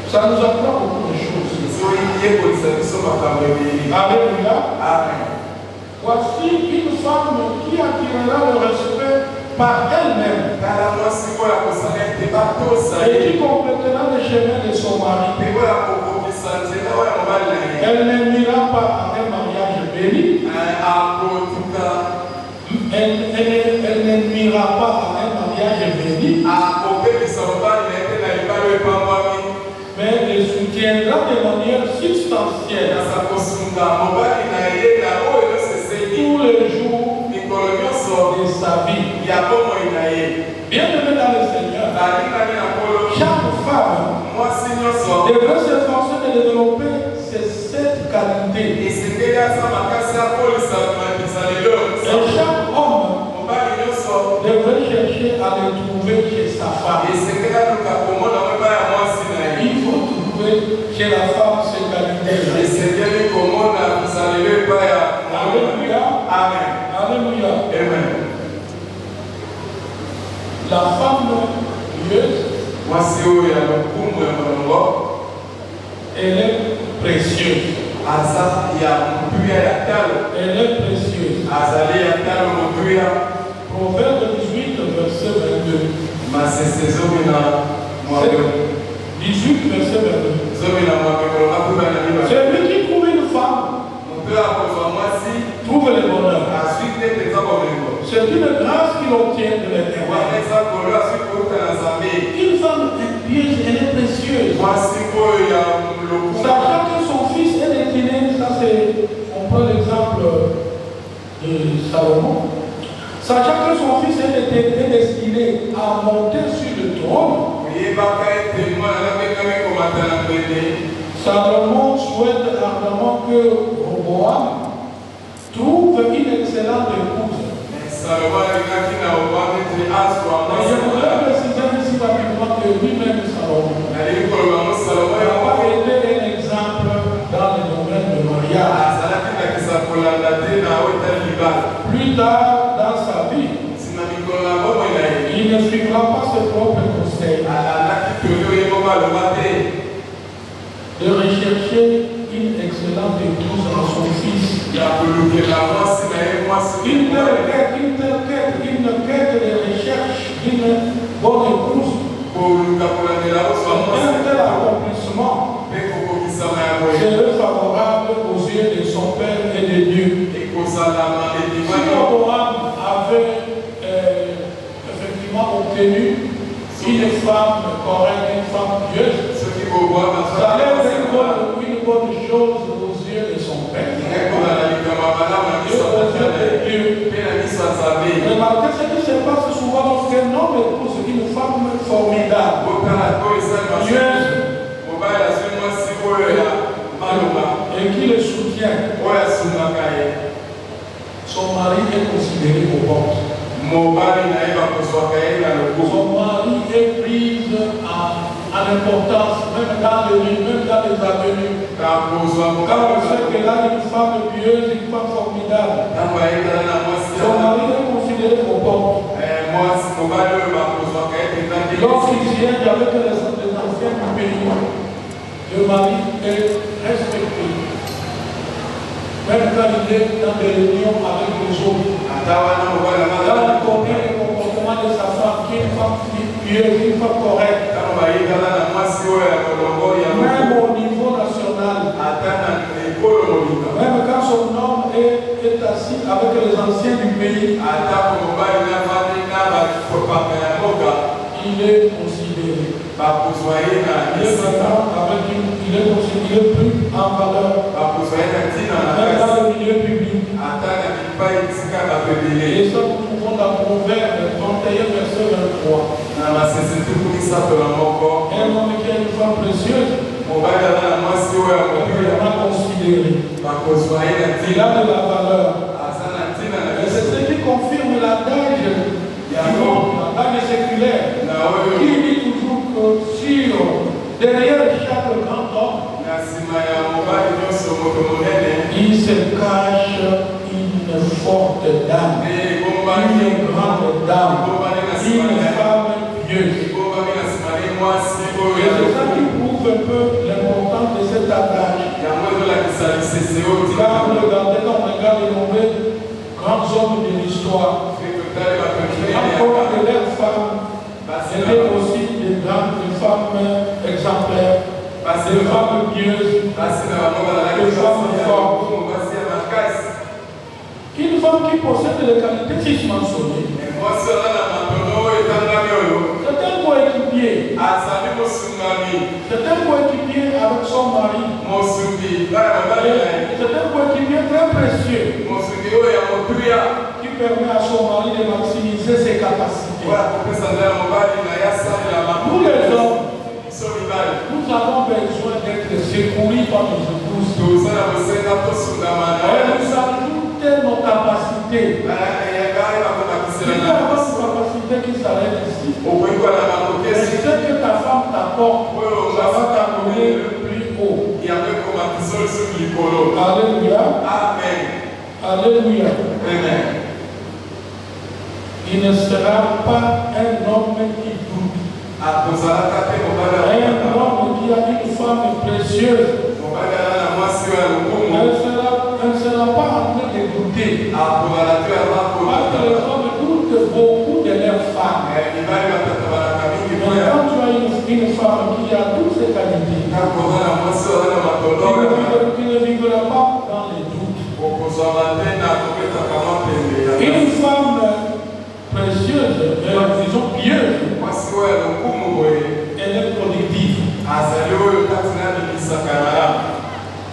Ça nous apprend beaucoup de choses. Alléluia. Amen. Voici une femme qui attirera le respect par elle-même et qui complétera le chemin de son mari. Elle n'aimera pas un mariage béni. Elle n'aimera pas un mariage béni. Mais elle soutiendra de manière substantielle tous les jours de sa vie. Bien-aimé dans le Seigneur, chaque femme devrait s'efforcer de développer cette qualité. Et chaque homme devrait chercher à le trouver chez sa femme. Il faut trouver chez la femme ces qualités. Alléluia. Amen. Alléluia. Amen. La femme pieuse, elle est précieuse. Elle est précieuse. Proverbe 18, verset 22. 18, verset 22. Celui qui trouve une femme trouve le bonheur. C'est une grâce qu'il obtient de l'Éternel. Une femme pieuse, elle est précieuse. Sachant que son fils est destiné, ça c'est, on prend l'exemple de Salomon. Sachant que son fils est destiné à monter sur le trône, Salomon souhaite ardemment que Roboam trouve une excellente épouse. Je voudrais préciser ici rapidement que lui-même Salomon n'a pas été un exemple dans le domaine de mariage. Plus tard dans sa vie, il ne suivra pas ses propres conseils de rechercher une excellente épouse à son fils. Une quête de recherche d'une bonne épouse. Un tel accomplissement serait favorable aux yeux de son Père et de Dieu. Si Abraham avait effectivement obtenu une femme correcte, une femme pieuse, ça allait être une bonne chose aux yeux de son Père et aux yeux de Dieu. Remarquez ce qui se passe souvent lorsqu'un homme épouse une femme formidable, pieuse, et qui le soutient. Son mari est considéré au bord. Son mari est pris en importance, même dans les rues, même dans les avenues. Quand on sait que là, une femme pieuse, une femme formidable, son mari est considéré au bord. Lorsqu'il siège avec les anciens du pays, le mari est respecté. Même quand il est dans des réunions avec les autres. Quand il connaît le comportement de sa femme, qui est une femme pieuse, une femme correcte, même au niveau national, même quand son homme est assis avec les anciens du pays, il est considéré. Il est considéré plus en valeur. Même dans le milieu public. Et ça, nous trouvons dans Proverbe 31, verset 23. Un homme qui a une femme précieuse, on va considérer. Il a de la valeur. Et c'est ce qui confirme l'adage séculaire qui dit toujours que sur derrière chaque grand homme, il se cache une forte dame, une grande dame, une femme pieuse. Et c'est ça qui prouve un peu l'importance de cet adage. Quand on regarde les mauvais grands hommes de l'histoire, encore de leurs femmes étaient aussi des femmes exemplaires, des femmes pieuses, des femmes fortes. Une femme qui possède les qualités si mentionnées, c'est un coéquipier. C'est un coéquipier avec son mari. C'est un coéquipier très précieux qui permet à son mari de maximiser ses capacités. Nous les hommes, nous avons besoin d'être secourus par nos épouses. Et nous ajoutons nos capacités. Il y a une capacité qui s'arrête ici. Et ce que ta femme t'apporte, ça va t'amener plus haut. Alléluia. Amen. Alléluia. Amen. Il ne sera pas un homme qui doute. Un homme qui a une femme précieuse. Elle ne sera pas en train de douter. Parce que les hommes doutent beaucoup de leurs femmes. Mais quand tu as une femme qui a toutes ces qualités, qui ne vivra pas dans les doutes. Une femme précieuse, disons pieuse, elle est productive.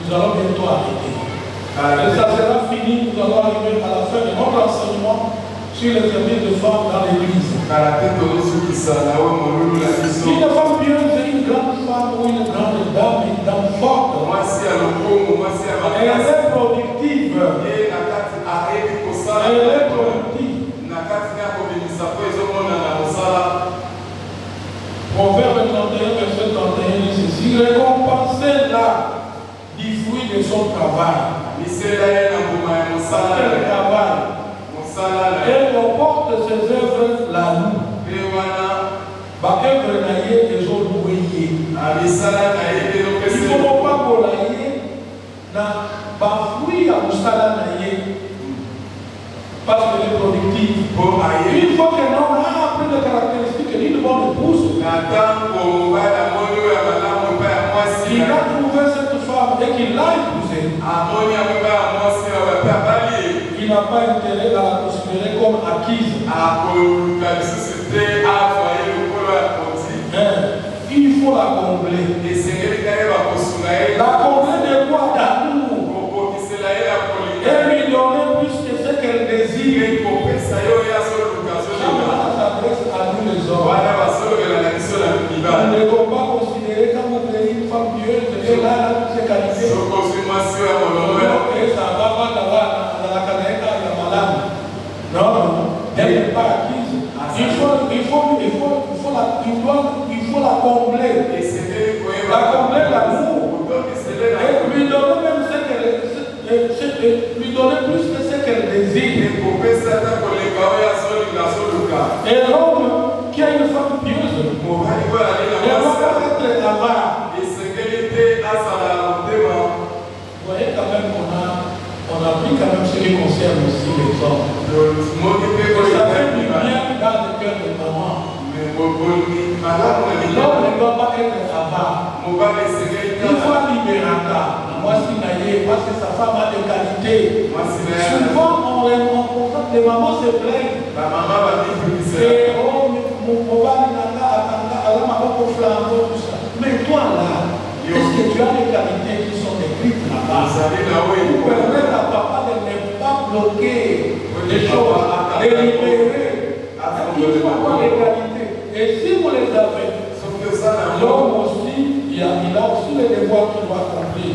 Nous allons bientôt arrêter. Et ça sera fini, nous allons arriver à la fin de notre enseignement sur les services de femmes dans l'église. Une femme pieuse est une grande femme ou une grande dame, une dame forte. Elle est productive. Elle est productive. Proverbe 31, verset 31 dit ceci: récompensez-la du fruit de son travail. Et on porte ses œuvres la loue. Il faut pas colailler dans fruit à Moussala Naye parce qu'elle est productive. Une fois que l'homme a appris les caractéristiques d'une bonne épouse, il a trouvé cette femme et qu'il l'a épousée. Il n'a pas intérêt à la considérer comme acquise. Il faut la combler. La combler de quoi? D'amour. Et lui donner plus que ce qu'elle désire. Ça s'adresse à nous les hommes. On ne peut pas considérer quand vous prenez une femme pieuse et là, ses qualités. Et ça va pas dans la canette, il y a malade. Non, elle n'est pas acquise. Il faut la combler. La combler l'amour. Et lui donner même ce qu'elle lui donner plus que ce qu'elle désire. Et l'homme qui a une femme pieuse, elle va être avare. Vous voyez quand même qu'on a pris quand même ce qui concerne aussi les hommes. que sa femme a des qualités. Souvent, les mamans se plaignent. Et mon mari mais toi là, est-ce que tu as des qualités qui sont écrites là-bas pour permettre à papa de ne pas bloquer les choses, de libérer. Il faut avoir des qualités. Et si vous les avez, l'homme aussi, il a aussi les devoirs qu'il doit accomplir.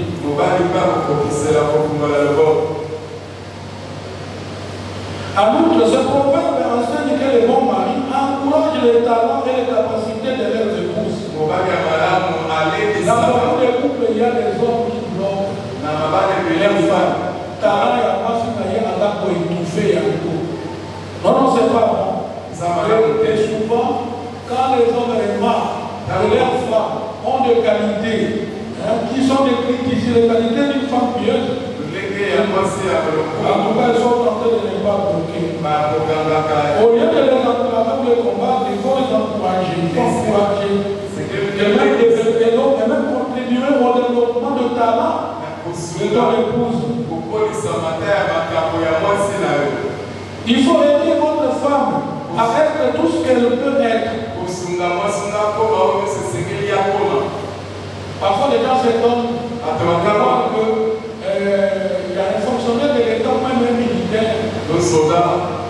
En outre, ce proverbe enseigne que les bons maris encouragent les talents et les capacités de leurs épouses. Dans beaucoup de couples, il y a des hommes qui bloquent les femmes. Talent et capacités à la pour étouffer un coup. Non, c'est pas bon. Et souvent, quand les hommes remarquent que leurs femmes ont des qualités, qui sont décrites ici, les qualités d'une femme pieuse, en tout cas, ils sont tentés de ne pas bloquer. Au lieu de les encourager pour les combattre, il faut les encourager. Il faut encourager. Et même contribuer au développement de talent de ton épouse. Il faut aider votre femme à être tout ce qu'elle peut être. Parfois, les gens s'étonnent que il y a un fonctionnaire de l'État, même un militaire,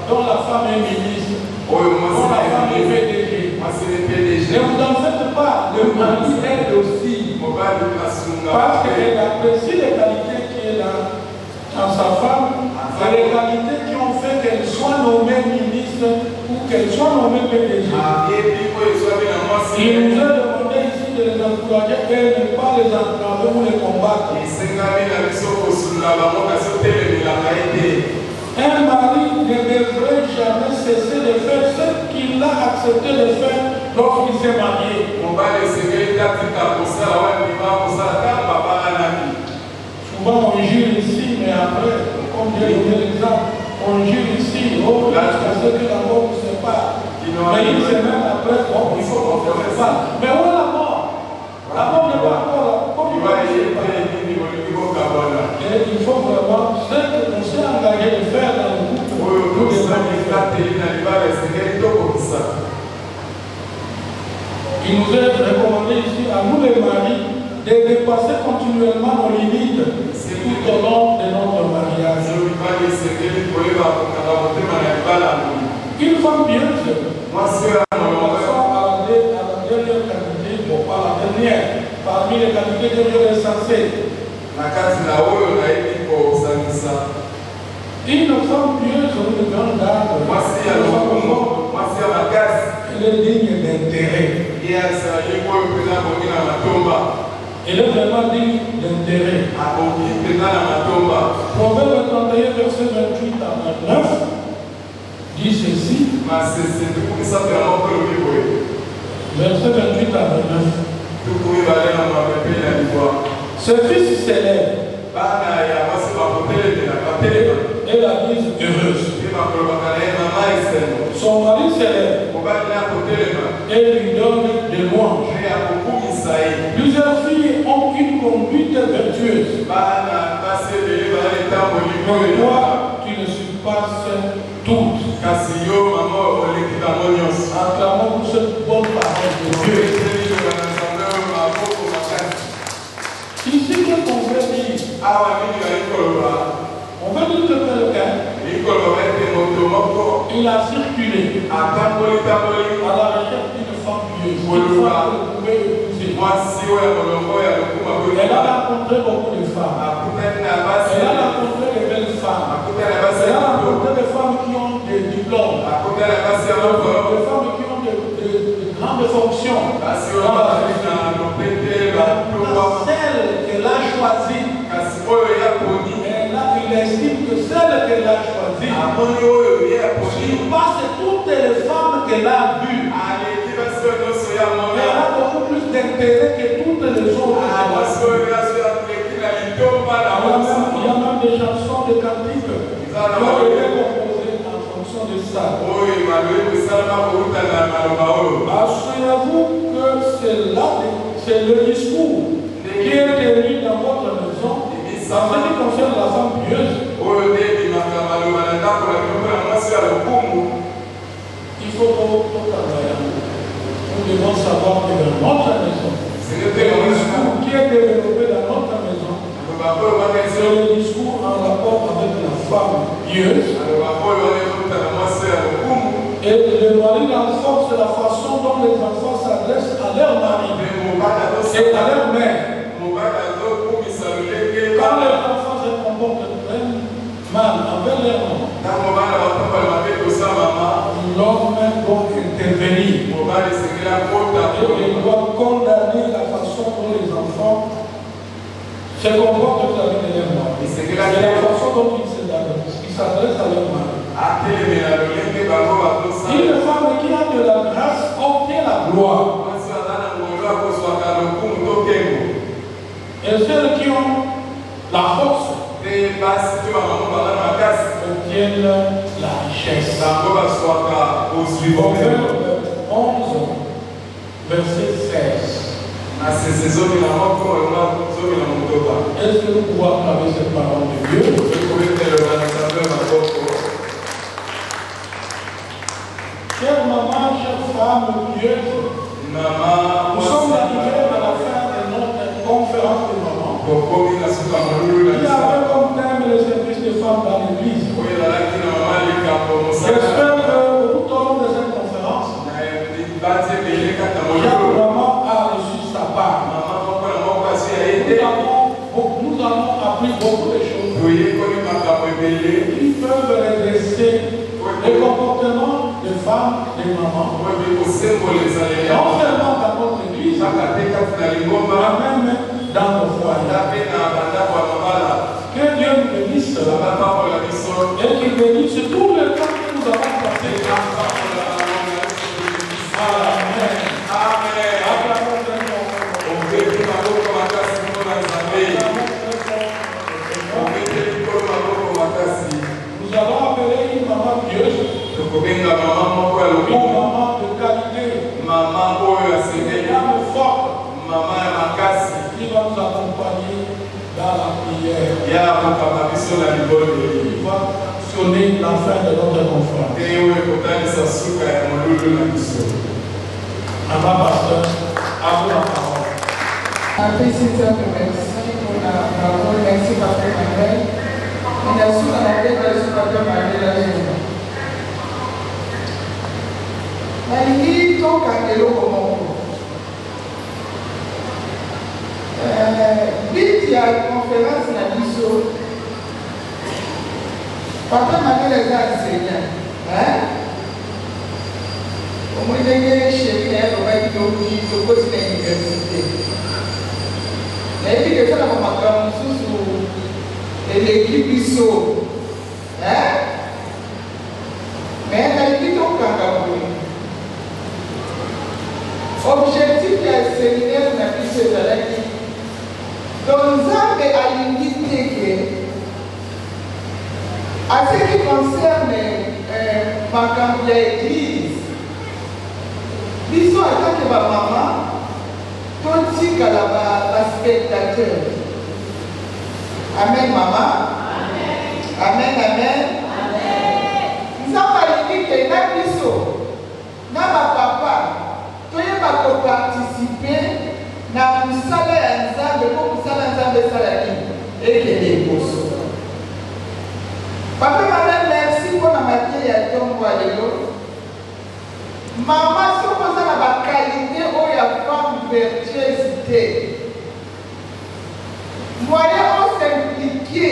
dont la femme est ministre, dont la femme est PDG. Ne vous en faites pas, le mari aide aussi. Parce qu'elle apprécie les qualités qui est là dans sa femme, et les qualités qui ont fait qu'elle soit nommée ministre ou qu'elle soit nommée PDG. Il nous a demandé ici de les encourager et de ne pas les entraver ou les combattre. Un mari ne devrait jamais cesser de faire ce qu'il a accepté de faire lorsqu'il s'est marié. Souvent on jure ici, mais après, comme j'ai donné l'exemple, on jure ici, oh, parce que la mort ne sait pas. Mais une semaine après, bon, il faut qu'on ne fasse pas. Mais où est la mort? La mort n'est pas encore là. Comme il va dire, et il faut vraiment ce qu'on s'est engagé de faire dans le couple. Il nous est recommandé ici à nous les maris de dépasser continuellement nos limites tout au long de notre mariage. Une femme pieuse, à la dernière qualité, bon, pas la dernière, parmi les qualités que Dieu est censé. Une femme pieuse, une grande dame, elle est digne d'intérêt. Elle est vraiment digne d'intérêt. Proverbe 31, verset 28 à 29 dit ceci. Verset 28 à 29. Ce fils s'élève et la mise heureuse. Son mari s'élève et lui donne des louanges. Plusieurs filles ont une conduite vertueuse. Mais toi, tu ne surpasses toutes. Acclamons pour cette bonne parole de Dieu. Ici, qu'est-ce qu'on veut dire? On veut dire que quelqu'un, il a circulé à la recherche d'une femme pieuse. Une femme que vous pouvez épouser. Elle a rencontré beaucoup de femmes. Elle a rencontré de belles femmes. Elle a rencontré des femmes qui ont des diplômes. Des femmes qui ont de grandes fonctions. Celle qu'elle a choisie, il estime que celle qu'elle a choisie surpasse toutes les femmes qu'elle a vues. Elle a beaucoup plus d'intérêt que toutes les autres. Il y a même des chansons de cantiques qui ont été composées en fonction de ça. Assurez-vous que c'est le discours qui est tenu dans votre maison qui concerne la femme pieuse, il faut qu'on travaille. Nous devons savoir que dans notre maison, le discours qui est développé dans notre maison, c'est le discours en rapport avec la femme pieuse. Et le mari d'enfant, c'est la façon dont les enfants s'adressent à leur mari et à leur mère. Quand les enfants se comportent très mal envers leur maman, l'homme doit intervenir. Et il doit condamner la façon dont les enfants se comportent avec leur mari. C'est la façon dont ils s'adressent à leur mari. Une femme qui a de la grâce obtient la gloire. Et celles qui ont la force obtiennent la richesse. Proverbe 11, verset 16. Est-ce que nous pouvons avec cette parole de Dieu? Chère maman, chère femme pieuse, nous sommes arrivés à la fin de notre conférence de maman. Il y avait comme thème le service de femmes dans l'église. J'espère que tout au long de cette conférence, chaque maman a reçu sa part. Nous avons appris beaucoup de choses qui peuvent redresser les comportements de femmes, de mamans. Non seulement dans notre église, mais même dans nos foyers. Que Dieu nous bénisse et qu'il bénisse tout le temps que nous avons passé ensemble. Amen. Nous allons appeler une maman pieuse, une maman de qualité, une femme forte, qui va nous accompagner dans la prière. Il va sonner la fin de notre conférence. Maman pasteur, à vous la parole. Félicitations, merci pour la parole, merci pasteur Manuel. Merci à la tête de pasteur Manuel. Nalingi toka eloko moko. Biti ya conférence na biso. Papa Manuel eza enseignant. Omoi ndenge chéri na ye lobaki tokosi na université. Nayebi kesala bamakambo mosusu eleki biso. Mais nalingi tokanga boye. Objectif ya séminaire na biso ezalaki donc Nzambe alingi teke à ce qui concerne makambo ya église biso atake bamama totikala baspectateur. Amen mama. Amen amen. Nzambe alingi ke na biso na bapapa toyeba koparticiper na mosala ya Nzambe po mosala Nzambe esala nini ekende liboso. Papa Manuel, merci mpona matie ya ntongo ya lelo. Mama soki oza na bakalite oyo ya femme vertueuse te, moyen osimplike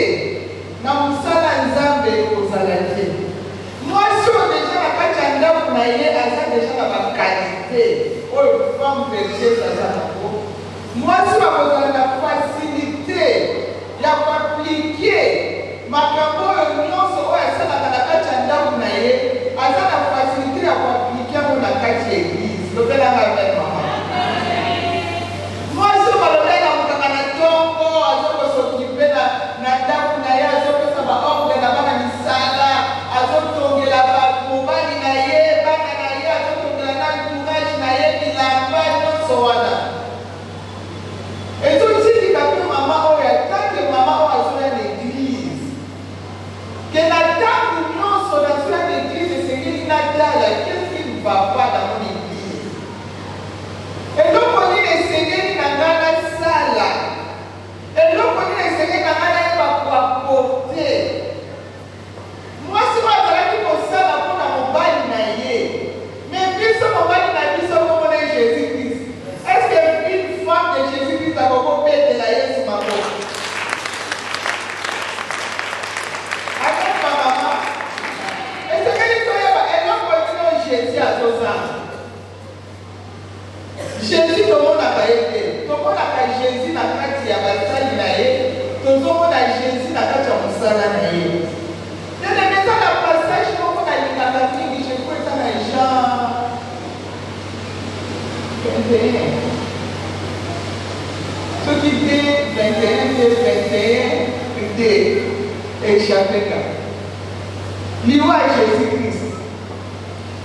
na mosala Nzambe kozala te. Mwasi oyo deja na kati ya ndako na ye aza deja na bakalite oyo femme vertueuse aza nango. Mwasi bakozala na facilité ya koaplike makambo oyo nyonso oyo asalaka na kati ya ndako na ye aza na facilité ya koaplike yango na kati ya église. Lobelanga amen mama. Mwasi oyo balobeli amutaka na ntongo azokosokipe na ndako na ye azopesa baordre na bana misala azotongela mobali na ye bana na ye azotongela na entourage na ye bilamba nyonso wana. Jésus à son sang. Jésus, tout le monde a été. Tout le monde a Jésus dans la carte, il y a Basali naé. Tout le monde a Jésus dans la carte, il y a Moussala naé. Il y a des méthodes à passage, tout le monde a dit la Catholique, je peux être dans Jean 21. Ce qui dit 21, D, échappé là. L'Iwa est Jésus-Christ.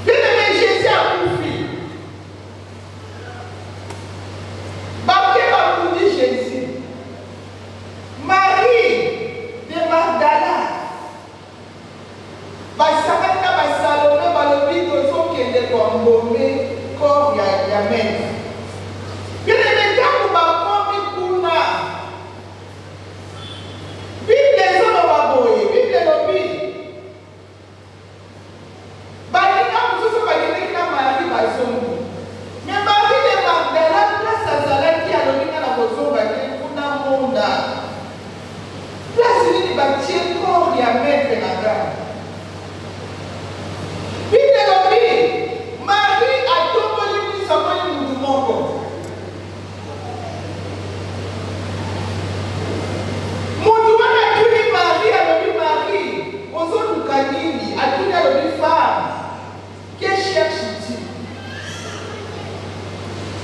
Bien aimé, Jésus a confié. Baptême a connu Jésus. Marie de Magdala. Basakata basalome balobi tozokende kombome corps ya maître. Bien aimé, quand nous bakomi kuna. Bible les hommes baboye, Bible lobi. Balina mususu bagende na Marie bazongo. Mais Marie de Magdala place azalaki alobinga na bozongo ke kuna monda. Place nini batie corps ya maître na gare. Bible lobi Marie atomboli biso amoni mutu moko. Mutu wana atuni Marie alobi Marie ozoluka nini atuni alobi femme. Que cherches-tu?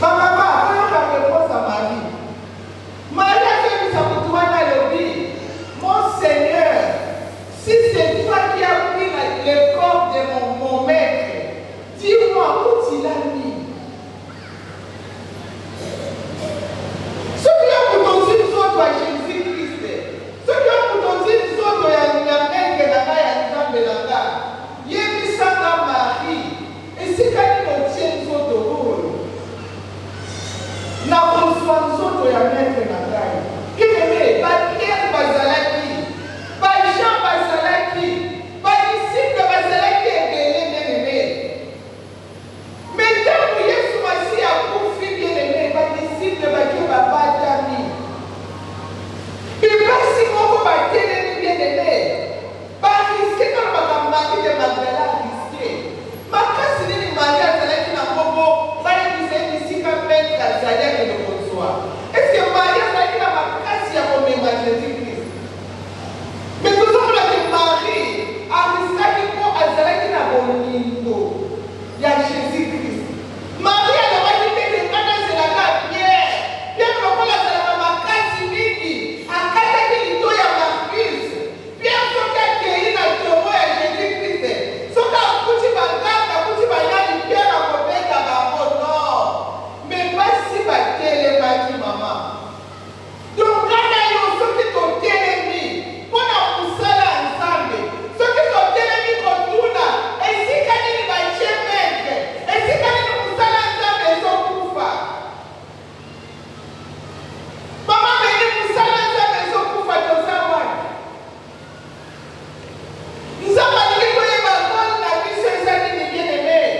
Ma maman, on a réponse à Marie. Marie a fait sa boutoine à l'objet. Mon Seigneur, si c'est toi qui as pris le corps de mon maître, dis-moi où tu l'as mis. Ceux qui ont pour ton une autre à Jésus-Christ, ceux qui ont pour ton une autre à Yamèque, il y a mis ça dans Marie. Et c'est quand il tient les autres rôles. N'a reçoit les autres à mettre dans la taille. Qui aimait, pas Pierre Bazalaki, pas Jean Bazalaki, pas disciple Bazalaki et bien aimé. Mais tant que Jésus Massi a confié bien aimé, pas disciple Bazalaki, pas Dami. Et pas si on va battre bien aimé. Pas risquer dans le Marie de Magdala risqué. Ma casse n'est pas Marie na bobo, Marie disait ici quand même la Zadia que nous reçoit. Est-ce que Marie a ma casse à commémorer Jésus-Christ? Mais tout ça que Marie a risqué pour Azalaki na bonito. Il y a Jésus-Christ. Marie a la dit que c'est la carte Pierre. Pierre ne peut pas la ma casse midi. A carte qui est à Marcus. Pierre faut qu'elle na tomo ya Jésus-Christ. So ka kuti baganda kuti bayani Pierre na kobeta bango non. Mais pas si ba télé baki maman. Donc kana yo so ki to télémi. Pona kusala ensemble. So ki to télémi kotuna. Et si kanini ba chemeke. Et si kanini kusala ensemble so kufa. Maman beni kusala ensemble so kufa to sawa. Nous avons dit que les mamans n'ont plus ces années bien aimées.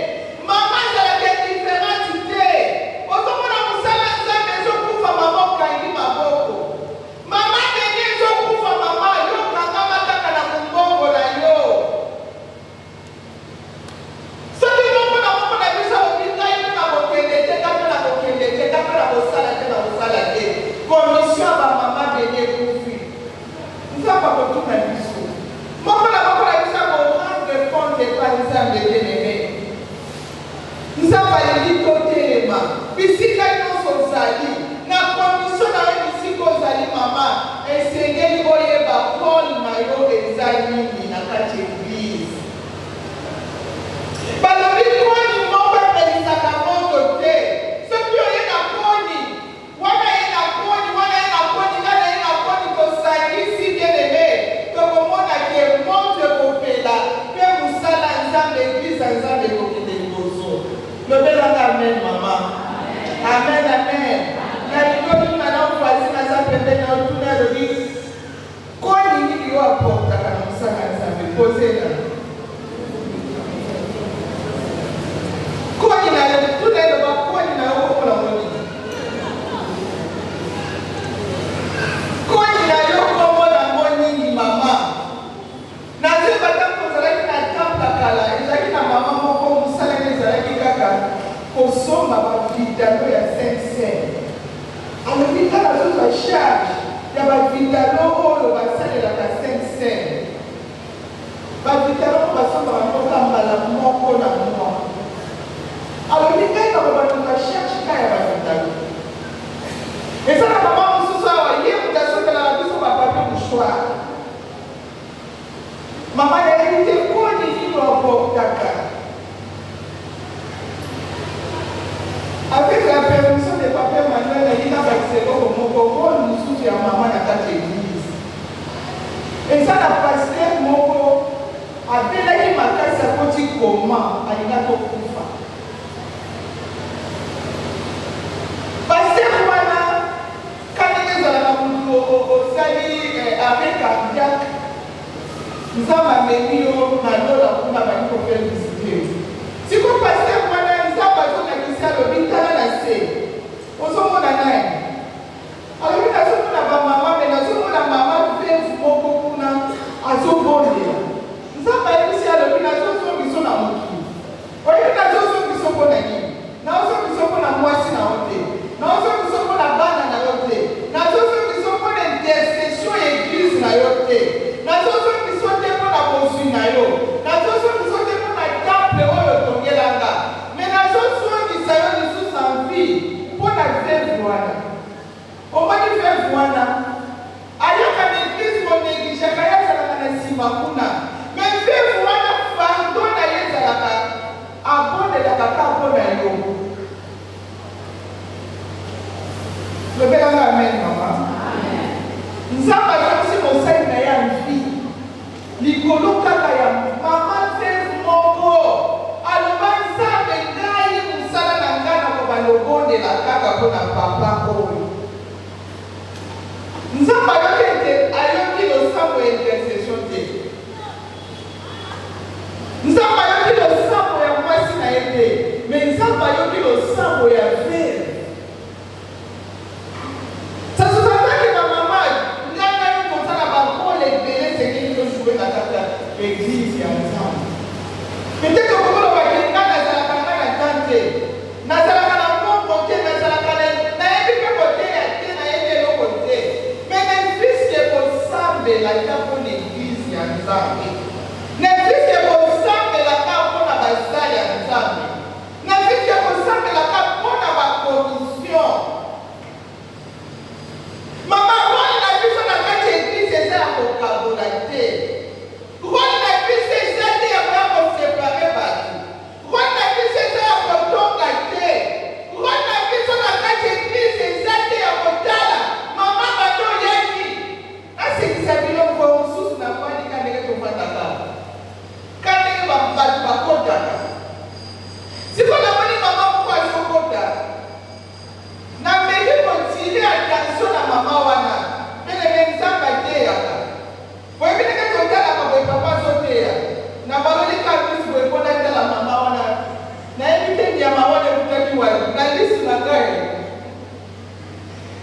Maman, ça a été différent d'idée. Autrement, nous allons faire des gens pour faire maman qui ma boko. Maman, des gens pour faire maman, yo, kanga mataka na kumbongo na yo. Ce qui est bon, on a vu ça au Bika, il y a un bokendete, il y a un commission à ma maman de découvrir. Nous avons pas tout la vie. Moi, je vais rendre compte des partisans de bien-aimés. Nous avons dit côté les mains. Puis si quelqu'un s'en salit, la condition dans ici qu'on salit maman, et c'est qu'il y a Paul Mayo et Zali dans la église. Balobi koni moko pelisa kamoto te. Ce qui est na koni, wana est na koni, kana est na koni to sali si bien aimé. To komona ke monte kopela, pe musala nzambe église nzambe kokende liboso. Lobela amen maman. Amen amen. Na likoni na voici na za pembe na tuna lobi. Koni ni yo apporta kana musala nzambe poser là. Koni na le tout le ba koni na yo ko la moni. Koni na yo ko mo na moni ni mama. Na se ba ta ko zala ki na tampa kala, eza ki na mama moko musala ni za kosomba bavidalo ya Saint-Seine. Alors bita nazozwa charge ya bavidalo oyo basalelaka Saint-Seine. Bavidalo oyo basombaka mpoka mbala moko na mwa. Alors bita nakobatuka charge ka ya bavidalo. Eza na mama mosusu awa ye moto asopelaka biso bapapie mouchoir. Mama nayebi te koni nini obotaka. Avec la permission de Papa Manuel, il a accès au Moko, nous sommes à maman à ta église. Et ça, la pasteur Moko a délagué ma casse à côté comment à l'inato Koufa. Pasteur Wana, quand il est dans au Sali avec Cardiac, nous avons amené au Manola pour ma manie pour faire visiter. Si vous pasteur Wana, nous avons besoin de l'hôpital à la C. On s'en va dans l'air. Alors, nous avons la maman, mais nous avons la maman qui fait beaucoup de à son bon dia. Nous avons réussi à l'hôpital, nous avons mis son amour. Oui, nous avons mis son bon ami. Nous avons mis son bon amour si na hote. Nous avons mis son bon abana na hote. Nous avons mis son bon intercession église na hote. Nous avons mis son temple na bonsu na yo. Nous avons mis son temple na temple oyo tongelanga. Pour la faire voir. On va lui faire voir. Alors qu'à l'église, on néglige, mais faire voir, pardon, abonne la caca, abonne le bel amen, maman. Nous avons aussi mon sein n'a une fille. L'icolo kaya, maman fait mon beau. Alors, ça, les gars, ils nous salent la gana comme le bon de la caca pour la papa. Nous avons été ailleurs le sang pour intercession. Nous avons été le sang pour la moitié n'a été. Mais nous avons été le sang pour la faire. Ça se passe que ma maman, nous avons comme ça la banque, les bébés, c'est qu'ils ont joué dans l'église ensemble. Peut-être que vous l'avez dit, nous avons été na tante. La capo l'église ya nzambe. N'existe pour ça que la capo na basa ya nzambe. N'existe pour ça que la capo na ba commission. Maman, on a vu ça dans cette église, c'est ça pour collaborer. On a vu c'est ça pour séparer bâti. On a vu c'est ça pour tomber. On a vu ça dans cette église, c'est ça pour tala. Maman, bato yaki. C'est ça que nous avons sous la voie de Canada. Canada va battre. Si vous avez maman, pourquoi je suis content? N'avez pas tiré attention à maman wana. Mais les gens ont été là. Vous avez vu que tu as la papa sauté. N'a pas eu le cas de vous répondre à la maman wana. N'a évité de maman de vous dire que la liste n'a pas été.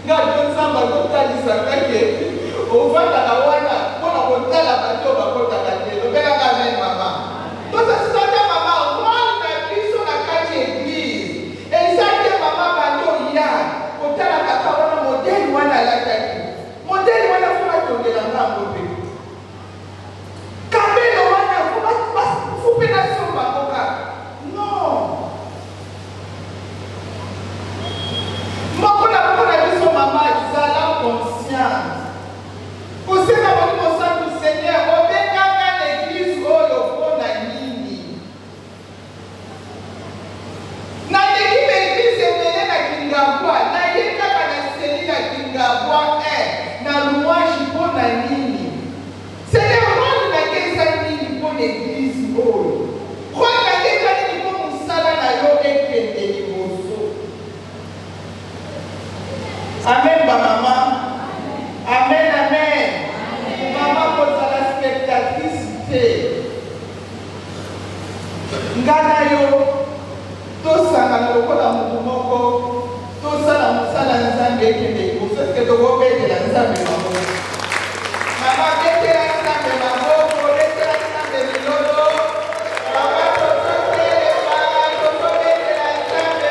Regarde, on s'en va tout à l'issue. On va dans la wana, on a monté la bateau, on va monter la tête. Le père a gagné maman. Donc, ça se passe maman, on a pris sur la carte église. Et ça, que maman bateau, il y a, on a la carte, on a modèle, on a la tête. Modèle, on a fait tomber la main au pays. Camé, on a faut pénation, maman. Non. Moi, on a vu son maman, ils ont conscience. Vous savez, au sein du Seigneur, on est dans l'église où le bon a nini. Dans l'église, c'est mené à Kingabwa. Dans l'église, c'est mené à Kingabwa. Dans louange, bon a nini. C'est le rôle de l'église pour l'église. Rôle de l'église pour nous saler dans l'eau et que des Amen, maman. Amen, amen. Maman, pour la spectatrice, ngana yo, tosa na lokola mutumoko, tosa na musala nzambe kende, usoke to gobe de la nzambe mamo. Mama bete la nzambe mamo, bete la nzambe milolo. Mama tosoke le mama, tosoke de la nzambe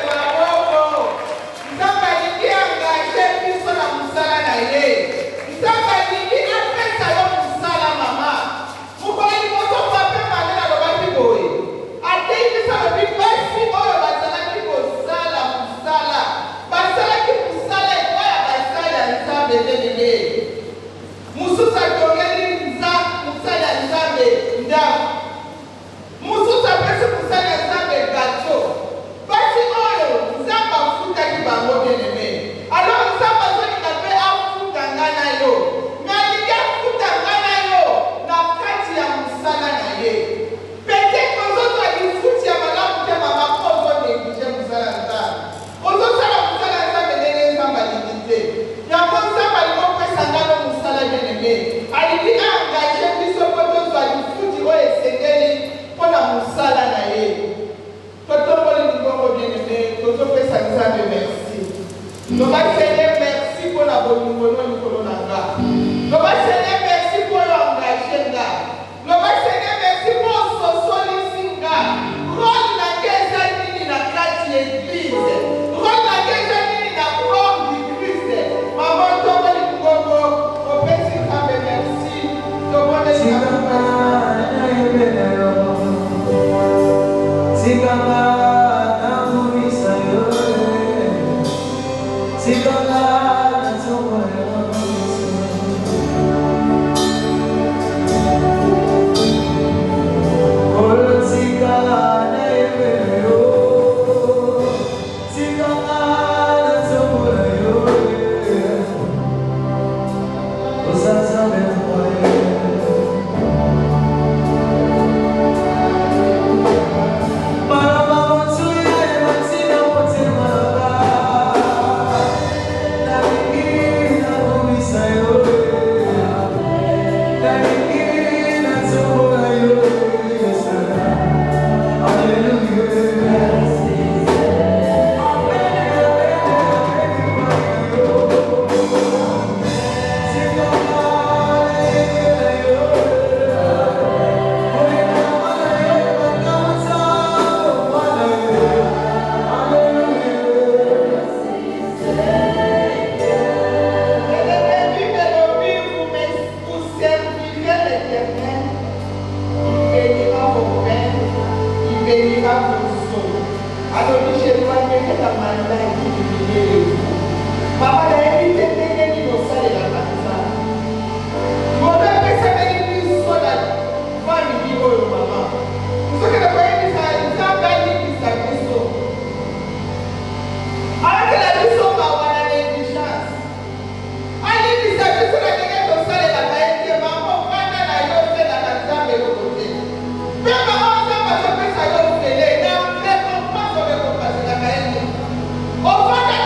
Oh, Father,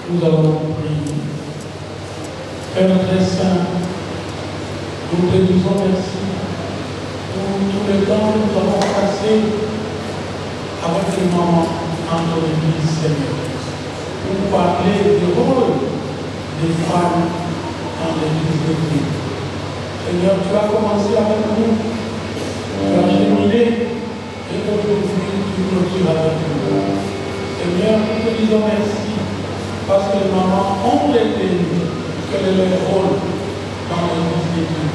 Nous allons prier. Père très saint, nous te disons merci pour tout le temps que nous avons passé avec les mamans dans l'église, Seigneur, pour parler du rôle des femmes dans l'église de Dieu. Seigneur, tu as commencé avec nous, tu as cheminé, et aujourd'hui tu clôtures avec nous. Seigneur, nous te disons merci. Parce que les mamans ont retenu quel est leur rôle dans l'église de Dieu.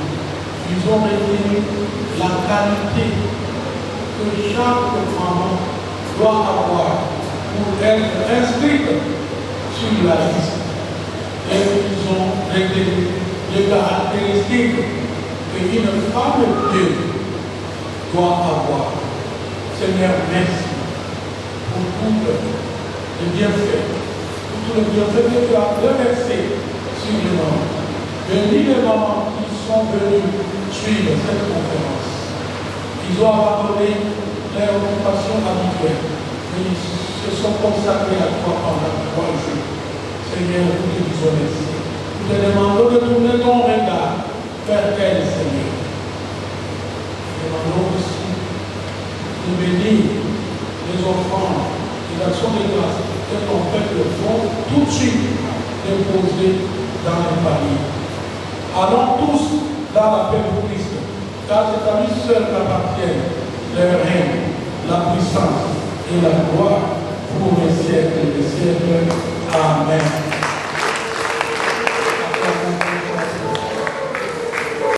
Ils ont retenu la qualité que chaque maman doit avoir pour être inscrite sur la liste. Et ils ont retenu les caractéristiques qu'une femme de Dieu doit avoir. Seigneur, merci pour tout le bienfait. Tout le bienfait que tu as reversé sur les mamans. Bénis les mamans qui sont venues suivre cette conférence. Ils ont abandonné leur occupation habituelle. Et ils se sont consacrés à toi pendant 3 jours. Seigneur, nous te disons merci. Nous te demandons de tourner ton regard vers elle, Seigneur. Nous demandons aussi de bénir les offrandes, les actions de grâce que ton peuple vont tout de suite déposer dans les paniers. Allons tous dans la paix de Christ, car c'est à lui seul qu'appartiennent le règne, la puissance et la gloire pour les siècles et les siècles. Amen.